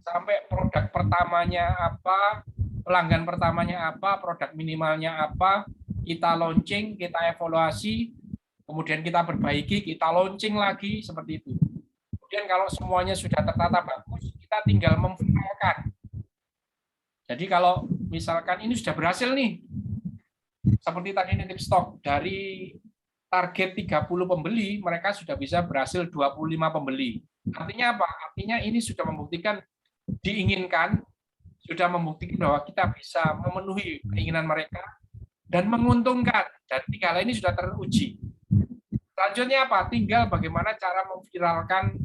sampai produk pertamanya apa, pelanggan pertamanya apa, produk minimalnya apa, kita launching, kita evaluasi, kemudian kita perbaiki, kita launching lagi, seperti itu. Kemudian kalau semuanya sudah tertata bagus, kita tinggal memviralkan. Jadi kalau misalkan ini sudah berhasil nih, seperti tadi nitip stok, dari target 30 pembeli, mereka sudah bisa berhasil 25 pembeli. Artinya apa? Artinya ini sudah membuktikan diinginkan, sudah membuktikan bahwa kita bisa memenuhi keinginan mereka dan menguntungkan. Dan 3 hal ini sudah teruji. Selanjutnya apa? Tinggal bagaimana cara memviralkan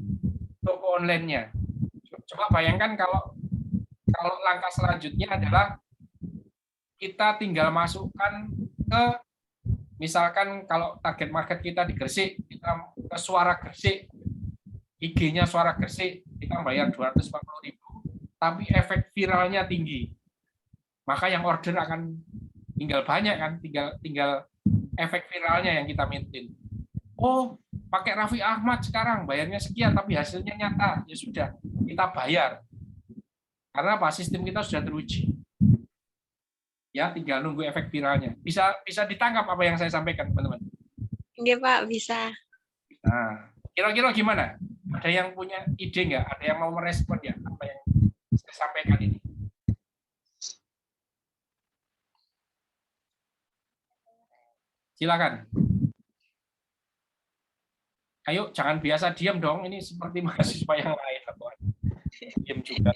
toko online-nya. Coba bayangkan kalau langkah selanjutnya adalah kita tinggal masukkan ke, misalkan kalau target market kita di Gresik, kita ke Suara Gresik, IG-nya Suara Gresik, kita bayar 240.000, tapi efek viralnya tinggi. Maka yang order akan tinggal banyak kan, tinggal efek viralnya yang kita maintain. Oh, pakai Raffi Ahmad sekarang, bayarnya sekian, tapi hasilnya nyata. Ya sudah, kita bayar. Karena apa? Sistem kita sudah teruji. Ya, tinggal nunggu efek viralnya. Bisa ditangkap apa yang saya sampaikan, teman-teman? Oke, Pak, bisa. Nah, kira-kira gimana? Ada yang punya ide nggak? Ada yang mau merespon ya apa yang saya sampaikan ini? Silakan. Ayo, jangan biasa diam dong. Ini seperti mahasiswa yang lain. Diam juga.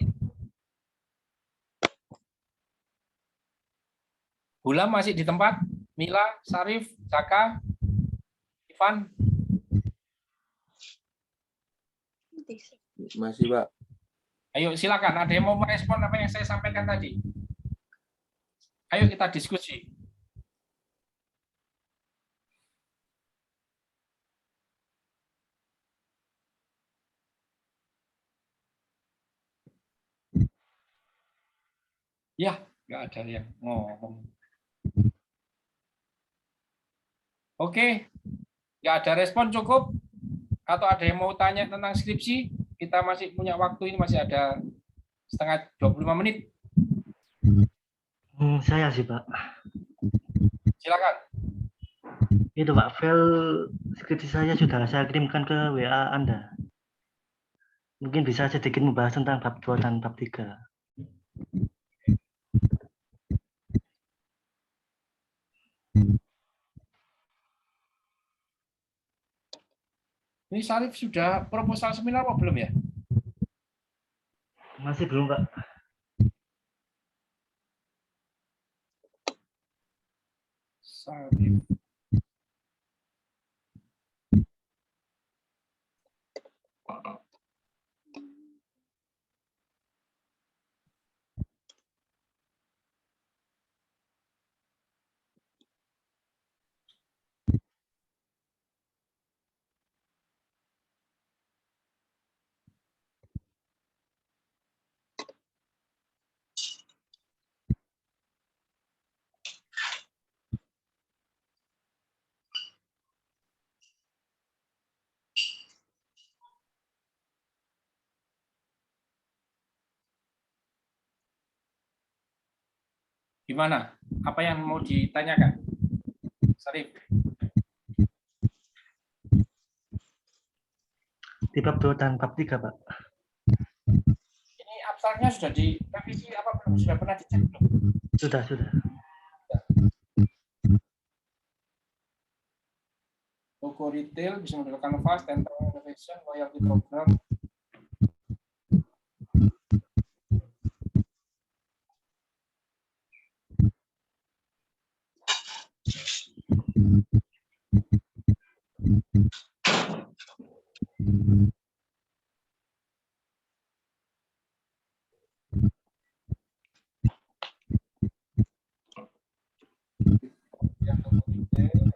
Hulam masih di tempat? Mila, Sarif, Zaka, Ivan? Masih, Pak. Ayo, silakan. Ada yang mau merespon apa yang saya sampaikan tadi? Ayo kita diskusi. Ya, nggak ada yang ngomong. Oke, nggak ada respon cukup? Atau ada yang mau tanya tentang skripsi? Kita masih punya waktu, ini masih ada setengah 25 menit. Saya sih, Pak. Silakan. Itu, Pak, file skripsi saya sudah saya kirimkan ke WA Anda. Mungkin bisa sedikit membahas tentang bab 2 dan bab 3. Ini Sarif sudah proposal seminar apa belum ya? Masih belum, Pak. Sarif. Gimana? Apa yang mau ditanyakan? Sarif. Di bab 2 dan bab 3, Pak. Ini abstraknya sudah direvisi apa belum? Sudah pernah dicek belum? Sudah. toko retail, bisa model canvas, tentang innovation, loyalty program. Ya, toko retail.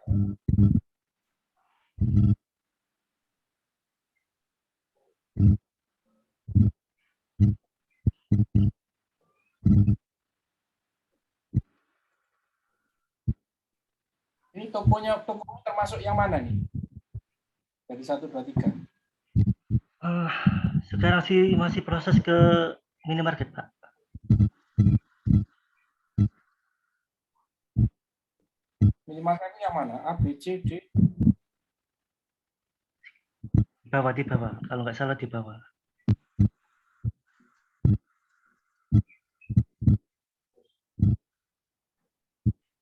Ini toko termasuk yang mana nih? Dari 1, 2, 3. Sekarang sih masih proses ke minimarket, Pak. Minimarket yang mana? A, B, C, D. Di bawah. Kalau nggak salah di bawah.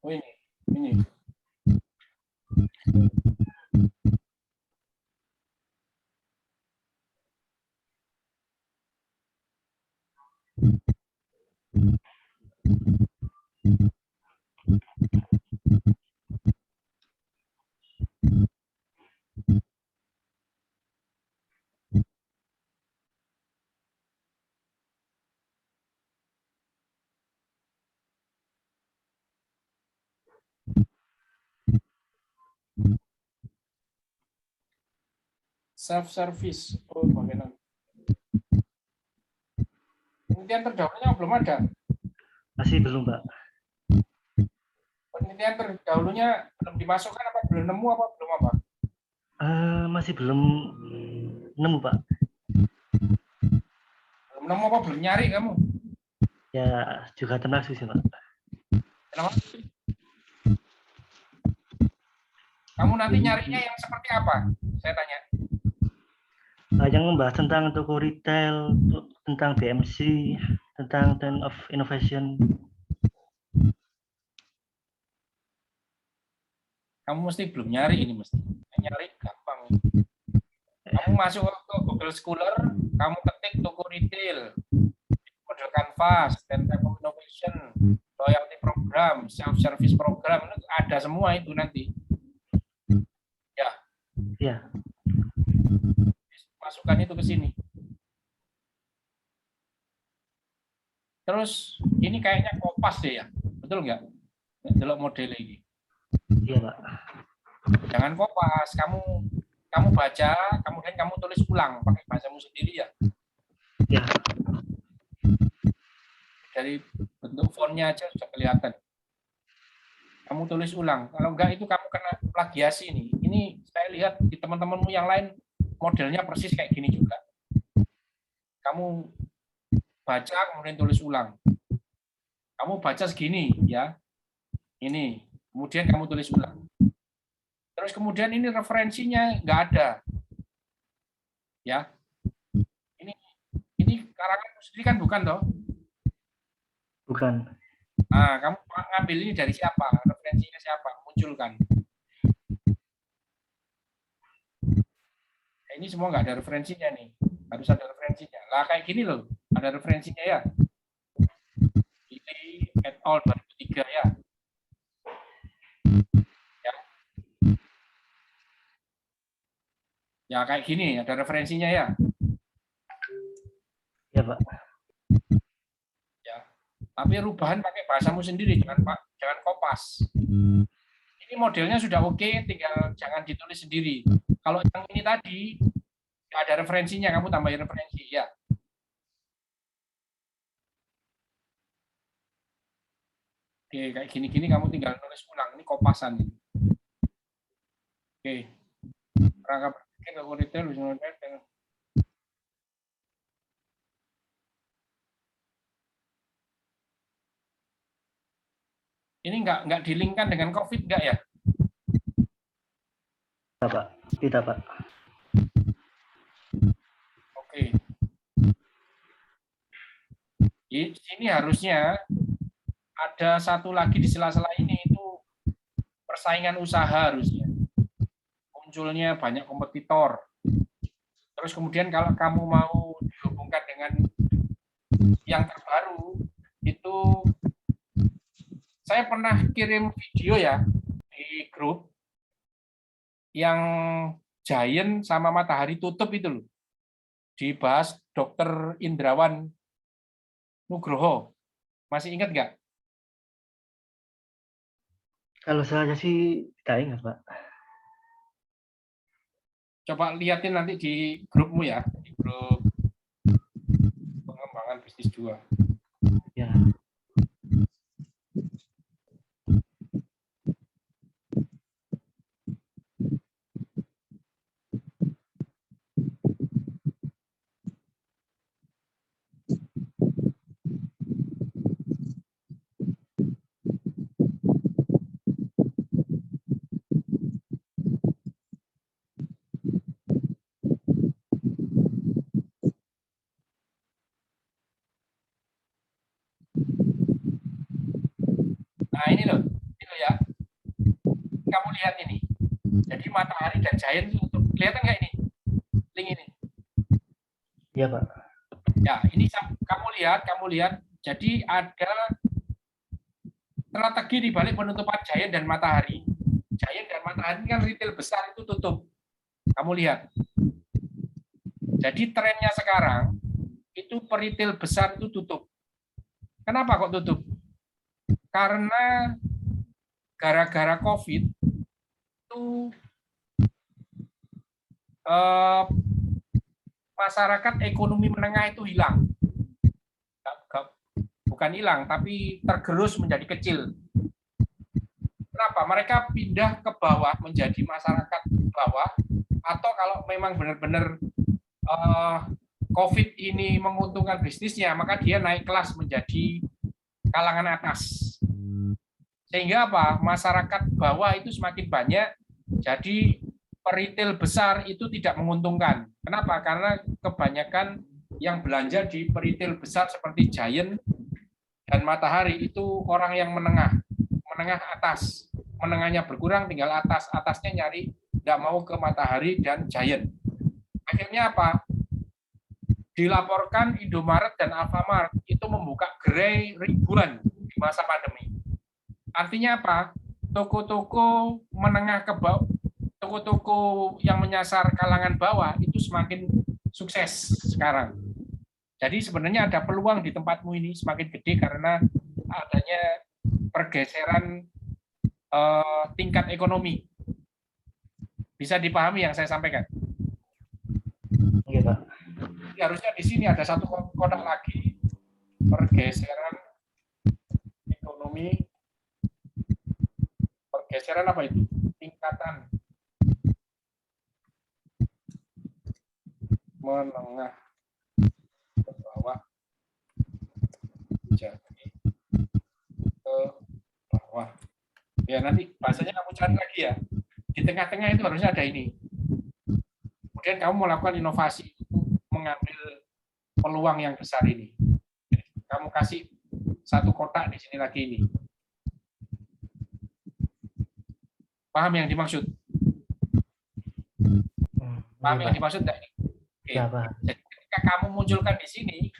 Oh ini. Self service. Oh, bagaimana? Penelitian terdahulunya belum ada. Masih belum, Pak. Penelitian terdahulunya belum dimasukkan apa belum nemu apa belum apa? Masih belum nemu, Pak. Belum nemu apa belum nyari kamu? Ya, juga termasuk sih, Pak. Kenapa? Kamu nanti nyarinya yang seperti apa? Saya tanya. Yang membahas tentang toko retail, tentang BMC, tentang Turn of Innovation. Kamu mesti belum nyari ini mesti. Nyari gampang. Kamu masuk ke Google Scholar, kamu ketik toko retail, model canvas, Turn of Innovation, loyalty program, self service program, itu ada semua itu nanti. Ya. Ya. Masukkan itu ke sini. Terus ini kayaknya kopas deh ya, betul nggak? Delok model ini. Iya, Pak. Jangan kopas, kamu baca, kemudian kamu tulis ulang pakai bahasamu sendiri ya. Ya. Dari bentuk fontnya aja sudah kelihatan. Kamu tulis ulang. Kalau enggak itu kamu kena plagiasi nih. Ini saya lihat di teman-temanmu yang lain modelnya persis kayak gini juga. Kamu baca kemudian tulis ulang. Kamu baca segini ya. Ini, kemudian kamu tulis ulang. Terus kemudian ini referensinya nggak ada. Ya. Ini karanganmu sendiri kan bukan toh? Bukan. Nah, kamu ngambil ini dari siapa? Referensinya siapa? Munculkan. Ini semua nggak ada referensinya nih. Harus ada referensinya. Lah kayak gini loh. Ada referensinya ya. Ini et al 2003 ya. Ya kayak gini, ada referensinya ya. Ya, Pak. Ya. Tapi rubahan pakai bahasamu sendiri, jangan kopas. Ini modelnya sudah oke, tinggal jangan ditulis sendiri. Kalau yang ini tadi nggak ada referensinya, kamu tambahin referensi ya. Oke, kayak gini-gini kamu tinggal nulis ulang. Ini kopasan. Oke. Rangka berpikir retail bisa dengan ini nggak dilingkan dengan COVID nggak ya? Tidak, Pak. Tidak, Pak. Oke. Ini harusnya ada satu lagi di sela-sela ini itu persaingan usaha harusnya. munculnya banyak kompetitor. Terus kemudian kalau kamu mau dihubungkan dengan yang terbaru, itu saya pernah kirim video ya di grup yang Giant sama Matahari tutup itu loh. Dibahas Dr. Indrawan Nugroho. Masih ingat nggak? Kalau saya sih tidak ingat, Pak. Coba liatin nanti di grupmu ya, di grup pengembangan bisnis 2. Ya. Nah ini loh ya. Kamu lihat ini. Jadi Matahari dan Giant itu kelihatan nggak ini? Link ini. Iya, Pak. Ya, ini kamu lihat. Jadi ada strategi di balik penutupan Giant dan Matahari. Giant dan Matahari kan retail besar itu tutup. Kamu lihat. Jadi trennya sekarang itu peritel besar itu tutup. Kenapa kok tutup? Karena gara-gara COVID itu masyarakat ekonomi menengah itu hilang. Bukan hilang, tapi tergerus menjadi kecil. Kenapa? Mereka pindah ke bawah menjadi masyarakat bawah, atau kalau memang benar-benar COVID ini menguntungkan bisnisnya, maka dia naik kelas menjadi kalangan atas. Sehingga apa? Masyarakat bawah itu semakin banyak, jadi peritel besar itu tidak menguntungkan. Kenapa? Karena kebanyakan yang belanja di peritel besar seperti Giant dan Matahari itu orang yang menengah atas. Menengahnya berkurang, tinggal atasnya nyari, tidak mau ke Matahari dan Giant. Akhirnya apa? Dilaporkan Indomaret dan Alfamart itu membuka gerai ribuan di masa pandemi. Artinya apa? Toko-toko menengah ke bawah, toko-toko yang menyasar kalangan bawah itu semakin sukses sekarang. Jadi sebenarnya ada peluang di tempatmu ini semakin gede karena adanya pergeseran tingkat ekonomi. Bisa dipahami yang saya sampaikan? Iya, Pak. Jadi harusnya di sini ada satu kotak lagi, pergeseran ekonomi. Pergeseran apa itu? Tingkatan menengah ke bawah jadi ke bawah. Ya nanti bahasanya kamu cari lagi ya. Di tengah-tengah itu harusnya ada ini. Kemudian kamu melakukan inovasi mengambil peluang yang besar ini. Kamu kasih satu kotak di sini lagi ini. Paham yang dimaksud? Paham yang dimaksud enggak ini? Oke. Ya, Pak. Jadi ketika kamu munculkan di sini,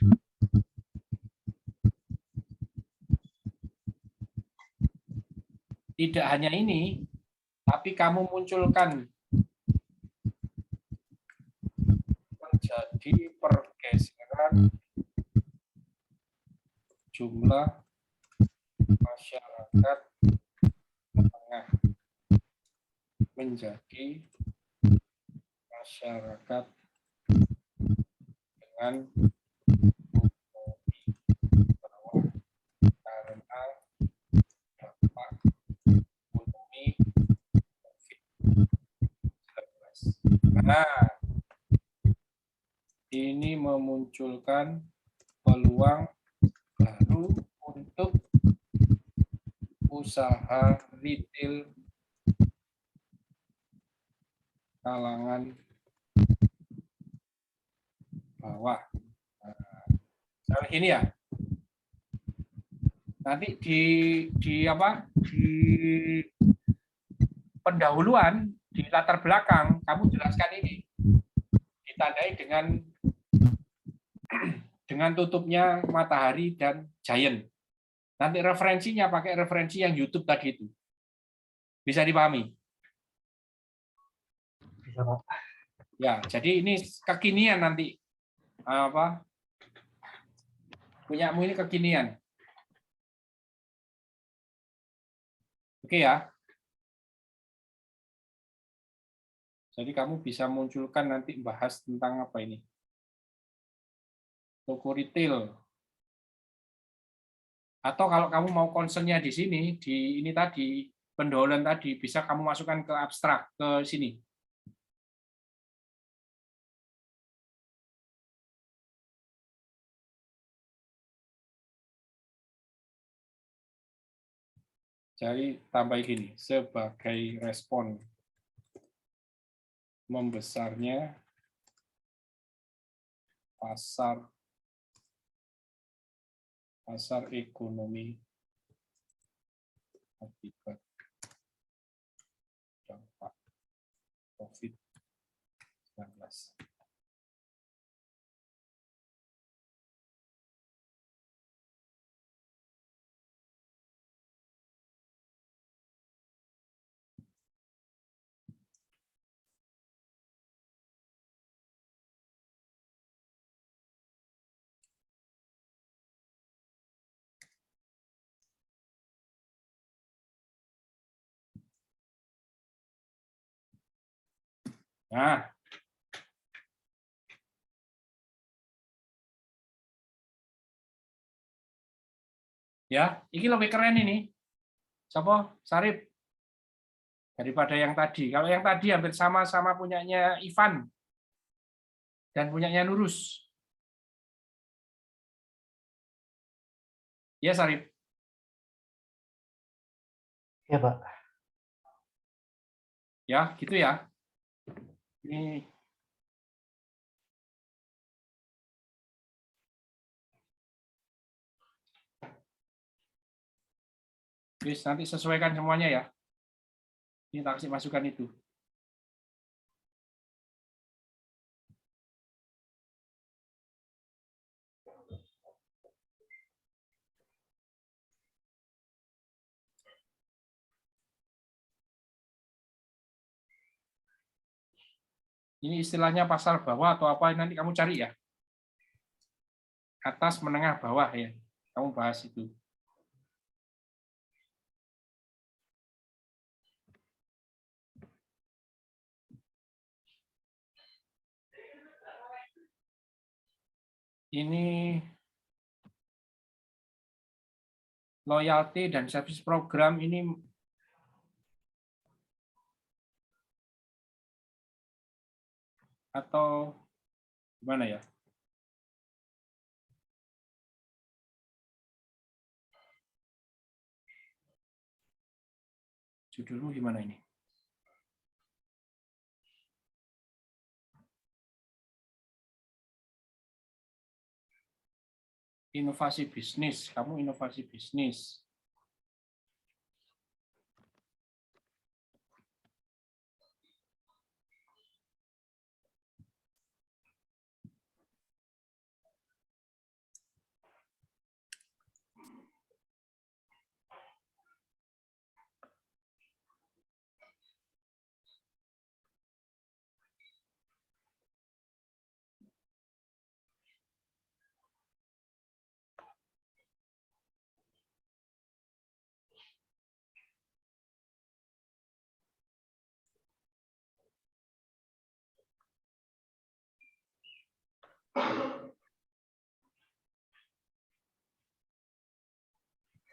tidak hanya ini, tapi kamu munculkan menjadi pergeseran jumlah masyarakat menengah menjadi masyarakat dengan ekonomi bawah karena dampak ekonomi COVID-19. Nah, ini memunculkan peluang baru untuk usaha retail kalangan bawah. Nah, ini ya. Nanti di pendahuluan di latar belakang kamu jelaskan ini ditandai dengan tutupnya matahari dan giant. Nanti referensinya pakai referensi yang YouTube tadi itu. Bisa dipahami? Bisa, Pak. Ya, jadi ini kekinian nanti apa? Punyamu ini kekinian. Oke ya. Jadi kamu bisa munculkan nanti bahas tentang apa ini? Toko retail. Atau kalau kamu mau concernnya di sini, di ini tadi, pendolan tadi, bisa kamu masukkan ke abstrak, ke sini. Jadi tambah gini, sebagai respon membesarnya pasar ekonomi akibat dampak COVID-19. Nah, ya, ini lebih keren ini. Sopo, Sarip, daripada yang tadi. Kalau yang tadi hampir sama-sama punyanya Ivan dan punyanya Nurus. Ya, Sarip. Ya, Pak. Ya, gitu ya. Ini Wis, nanti sesuaikan semuanya ya. Ini tak kasih masukan itu. Ini istilahnya pasar bawah atau apa, nanti kamu cari ya. Atas, menengah, bawah ya. Kamu bahas itu. Ini loyalty dan service program ini atau gimana ya? Judulmu gimana ini? Inovasi bisnis, kamu inovasi bisnis.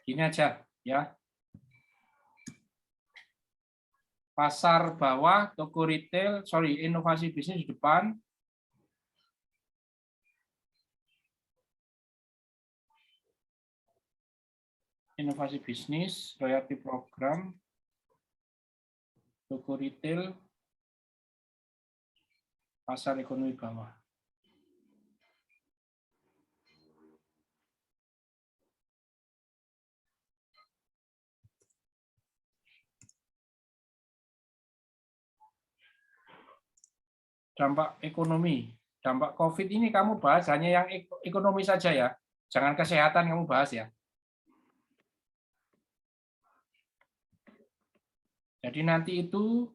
Ini aja ya. Pasar bawah, toko retail, inovasi bisnis di depan. Inovasi bisnis, royalty program, toko retail, pasar ekonomi bawah. dampak ekonomi. Dampak COVID ini kamu bahas hanya yang ekonomi saja ya. Jangan kesehatan kamu bahas ya. Jadi nanti itu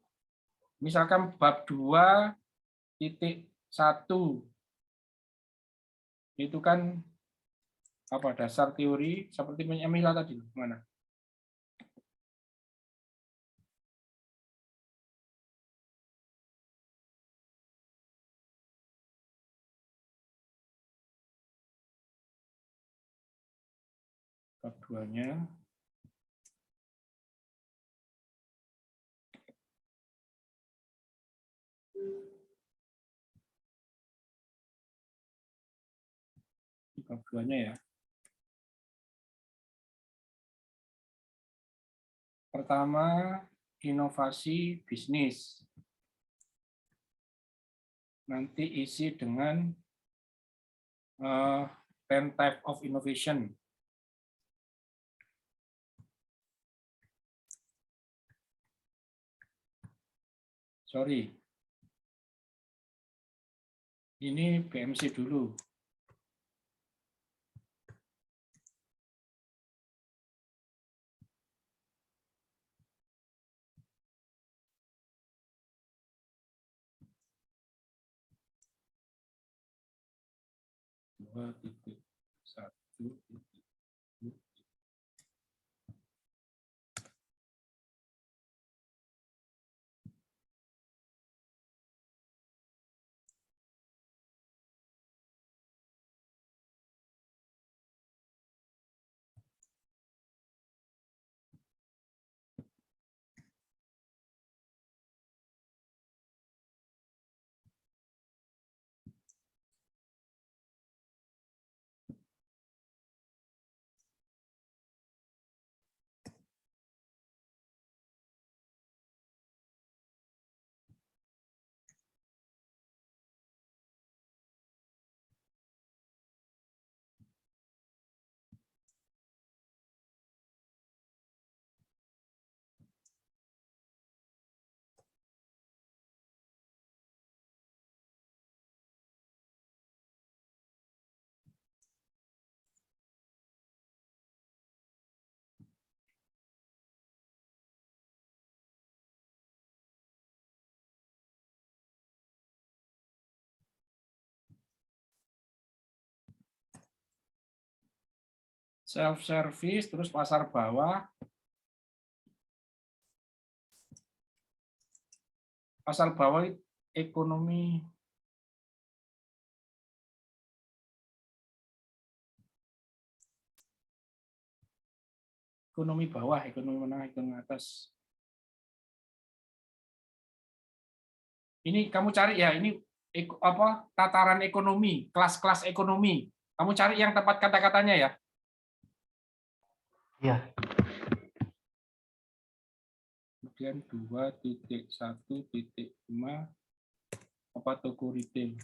misalkan bab 2.1 itu kan apa dasar teori seperti Mila tadi mana? Bab 2-nya bab 2-nya ya. Pertama, inovasi bisnis. Nanti isi dengan 10 type of innovation. Sorry. Ini BMC dulu. Dua titik satu titik. Self service terus pasar bawah. Pasar bawah ekonomi bawah, ekonomi menengah, ekonomi atas. Ini kamu cari ya, ini tataran ekonomi, kelas-kelas ekonomi. Kamu cari yang tepat kata-katanya ya. Iya. Kemudian 2.1.5 apa toko retail.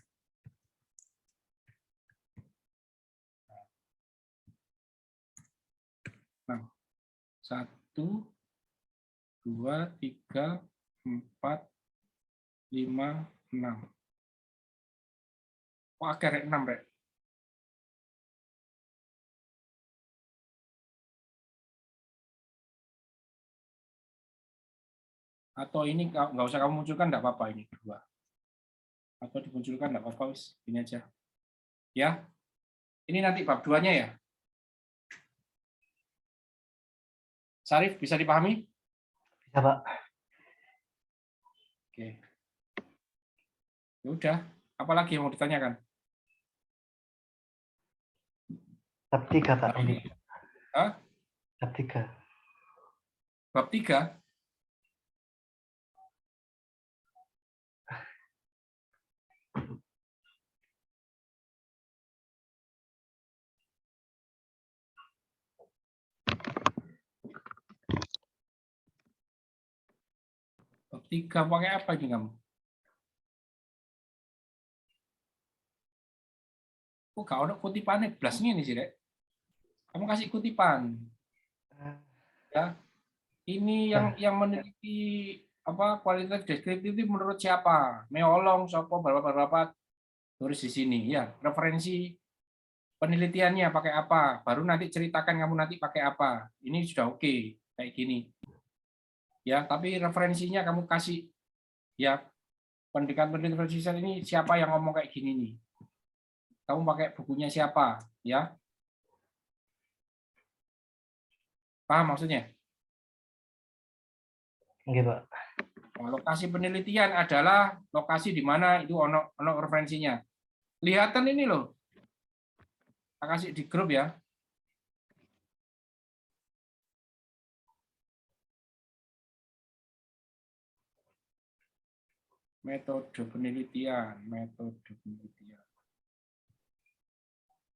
Nah, 1, 2, 3, 4, 5, 6. Oh, akhirnya 6, Rek. Atau ini nggak usah kamu munculkan, nggak apa-apa ini 2. Atau dimunculkan nggak apa-apa, wis ini aja. Ya, ini nanti bab 2-nya ya. Sarif bisa dipahami? Bisa, Pak. Oke. Ya udah, apalagi yang mau ditanyakan? Bab 3, Pak. Ini. Hah? Bab 3. Bab 3? Bab 3 pakai apa ini kamu? Kok gak ada kutipannya? Blas ini sih, Rek. Kamu kasih kutipan. Ya. Ini yang meneliti kualitatif deskriptif itu menurut siapa? Meolong, sopo, berapa tulis di sini ya. Referensi penelitiannya pakai apa? Baru nanti ceritakan kamu nanti pakai apa. Ini sudah oke kayak gini. Ya, tapi referensinya kamu kasih ya. Pendidikan referensi ini siapa yang ngomong kayak gini nih? Kamu pakai bukunya siapa? Ya. Paham maksudnya? Oke, Pak. Nah, lokasi penelitian adalah lokasi di mana itu ono referensinya. Lihatan ini loh. Saya kasih di grup ya. Metode penelitian.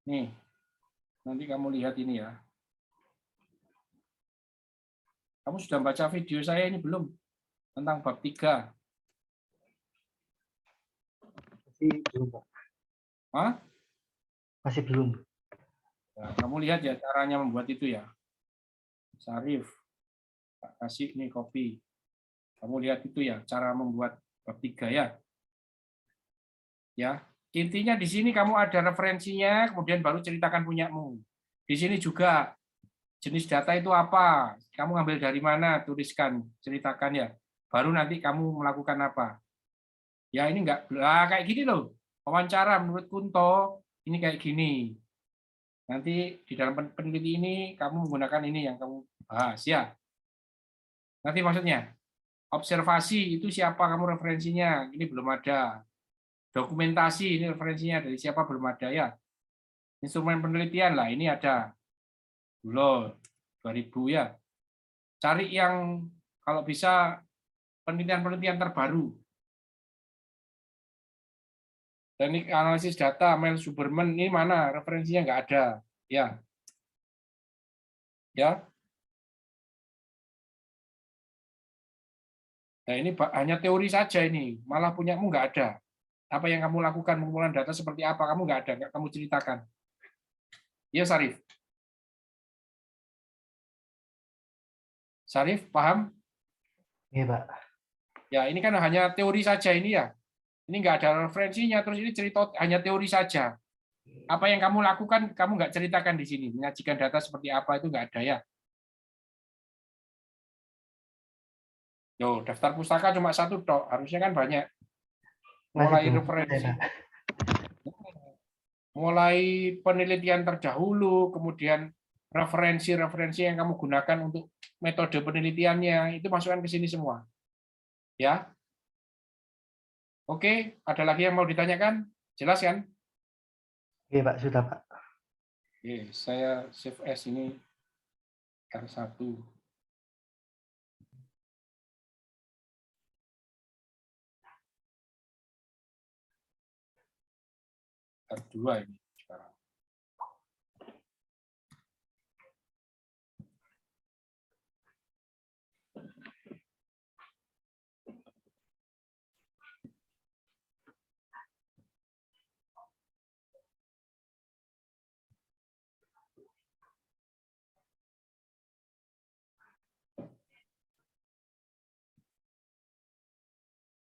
Nih, nanti kamu lihat ini ya. Kamu sudah baca video saya ini belum? Tentang bab 3. Masih belum, Pak. Hah? Masih belum. Nah, kamu lihat ya caranya membuat itu ya. Sarif. Tak kasih nih kopi. Kamu lihat itu ya cara membuat bab 3 ya. Ya, intinya di sini kamu ada referensinya, kemudian baru ceritakan punyamu. Di sini juga jenis data itu apa? Kamu ngambil dari mana? Tuliskan, ceritakan ya. Baru nanti kamu melakukan apa? Ya ini enggak kayak gini loh. Wawancara menurut Kunto ini kayak gini. Nanti di dalam peneliti ini kamu menggunakan ini yang kamu bahas ya. Nanti maksudnya observasi itu siapa kamu referensinya? Ini belum ada. Dokumentasi ini referensinya dari siapa belum ada ya. Instrumen penelitian lah ini ada. Dulu 2000 ya. Cari yang kalau bisa penelitian terbaru. Teknik analisis data, Mel Suberman ini mana referensinya nggak ada, ya. Ya. Nah ini hanya teori saja ini, malah punyamu nggak ada. Apa yang kamu lakukan pengumpulan data seperti apa kamu nggak ada, nggak kamu ceritakan. Ya Sarif. Sarif paham? Iya, Pak. Ya ini kan hanya teori saja ini ya. Ini nggak ada referensinya, terus ini cerita hanya teori saja. Apa yang kamu lakukan, kamu nggak ceritakan di sini. Menyajikan data seperti apa itu nggak ada ya. Yo, daftar pustaka cuma satu tok, harusnya kan banyak. Mulai referensi, mulai penelitian terdahulu, kemudian referensi-referensi yang kamu gunakan untuk metode penelitiannya, itu masukkan ke sini semua. Ya. Oke, ada lagi yang mau ditanyakan? Jelas kan? Oke, Pak, sudah, Pak. Oke, saya save as ini R1. R2 ini sekarang.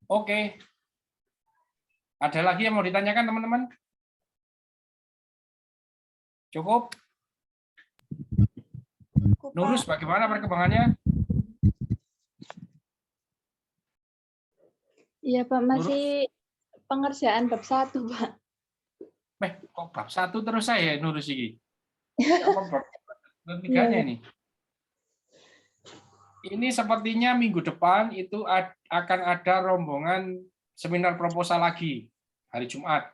Oke. Ada lagi yang mau ditanyakan, teman-teman? Cukup? Nurus, bagaimana perkembangannya? Iya, Pak, masih pengerjaan bab 1, Pak. Kok bab 1 terus saya nurus ini? Apa bab 3-nya ini? Ini sepertinya minggu depan itu akan ada rombongan seminar proposal lagi, hari Jumat.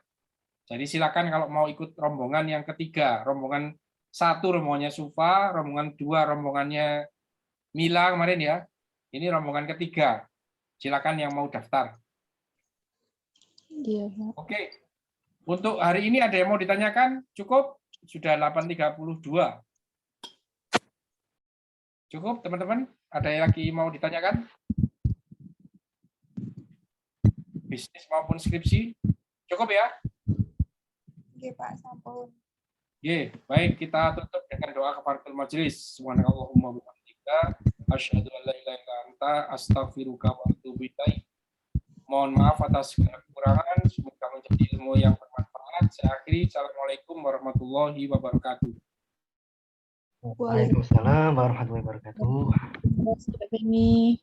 Jadi silakan kalau mau ikut rombongan yang ketiga, rombongan 1 rombongannya Sufa, rombongan 2 rombongannya Mila kemarin ya. Ini rombongan ketiga. Silakan yang mau daftar. Iya, Pak. Oke. Untuk hari ini ada yang mau ditanyakan? Cukup? Sudah 8.32. Cukup, teman-teman? Ada yang lagi mau ditanyakan? Bisnis maupun skripsi? Cukup ya? Oke, Pak, sampun. Oke, baik, kita tutup dengan doa kafaratul majelis. Subhanakallahumma wa bihamdika Asyhadu an la ilaha illa anta astaghfiruka wa atubu ilaik. Mohon maaf atas segala kekurangan, semoga menjadi ilmu yang bermanfaat. Saya akhiri, Assalamualaikum warahmatullahi wabarakatuh. Waalaikumsalam warahmatullahi wabarakatuh. Ini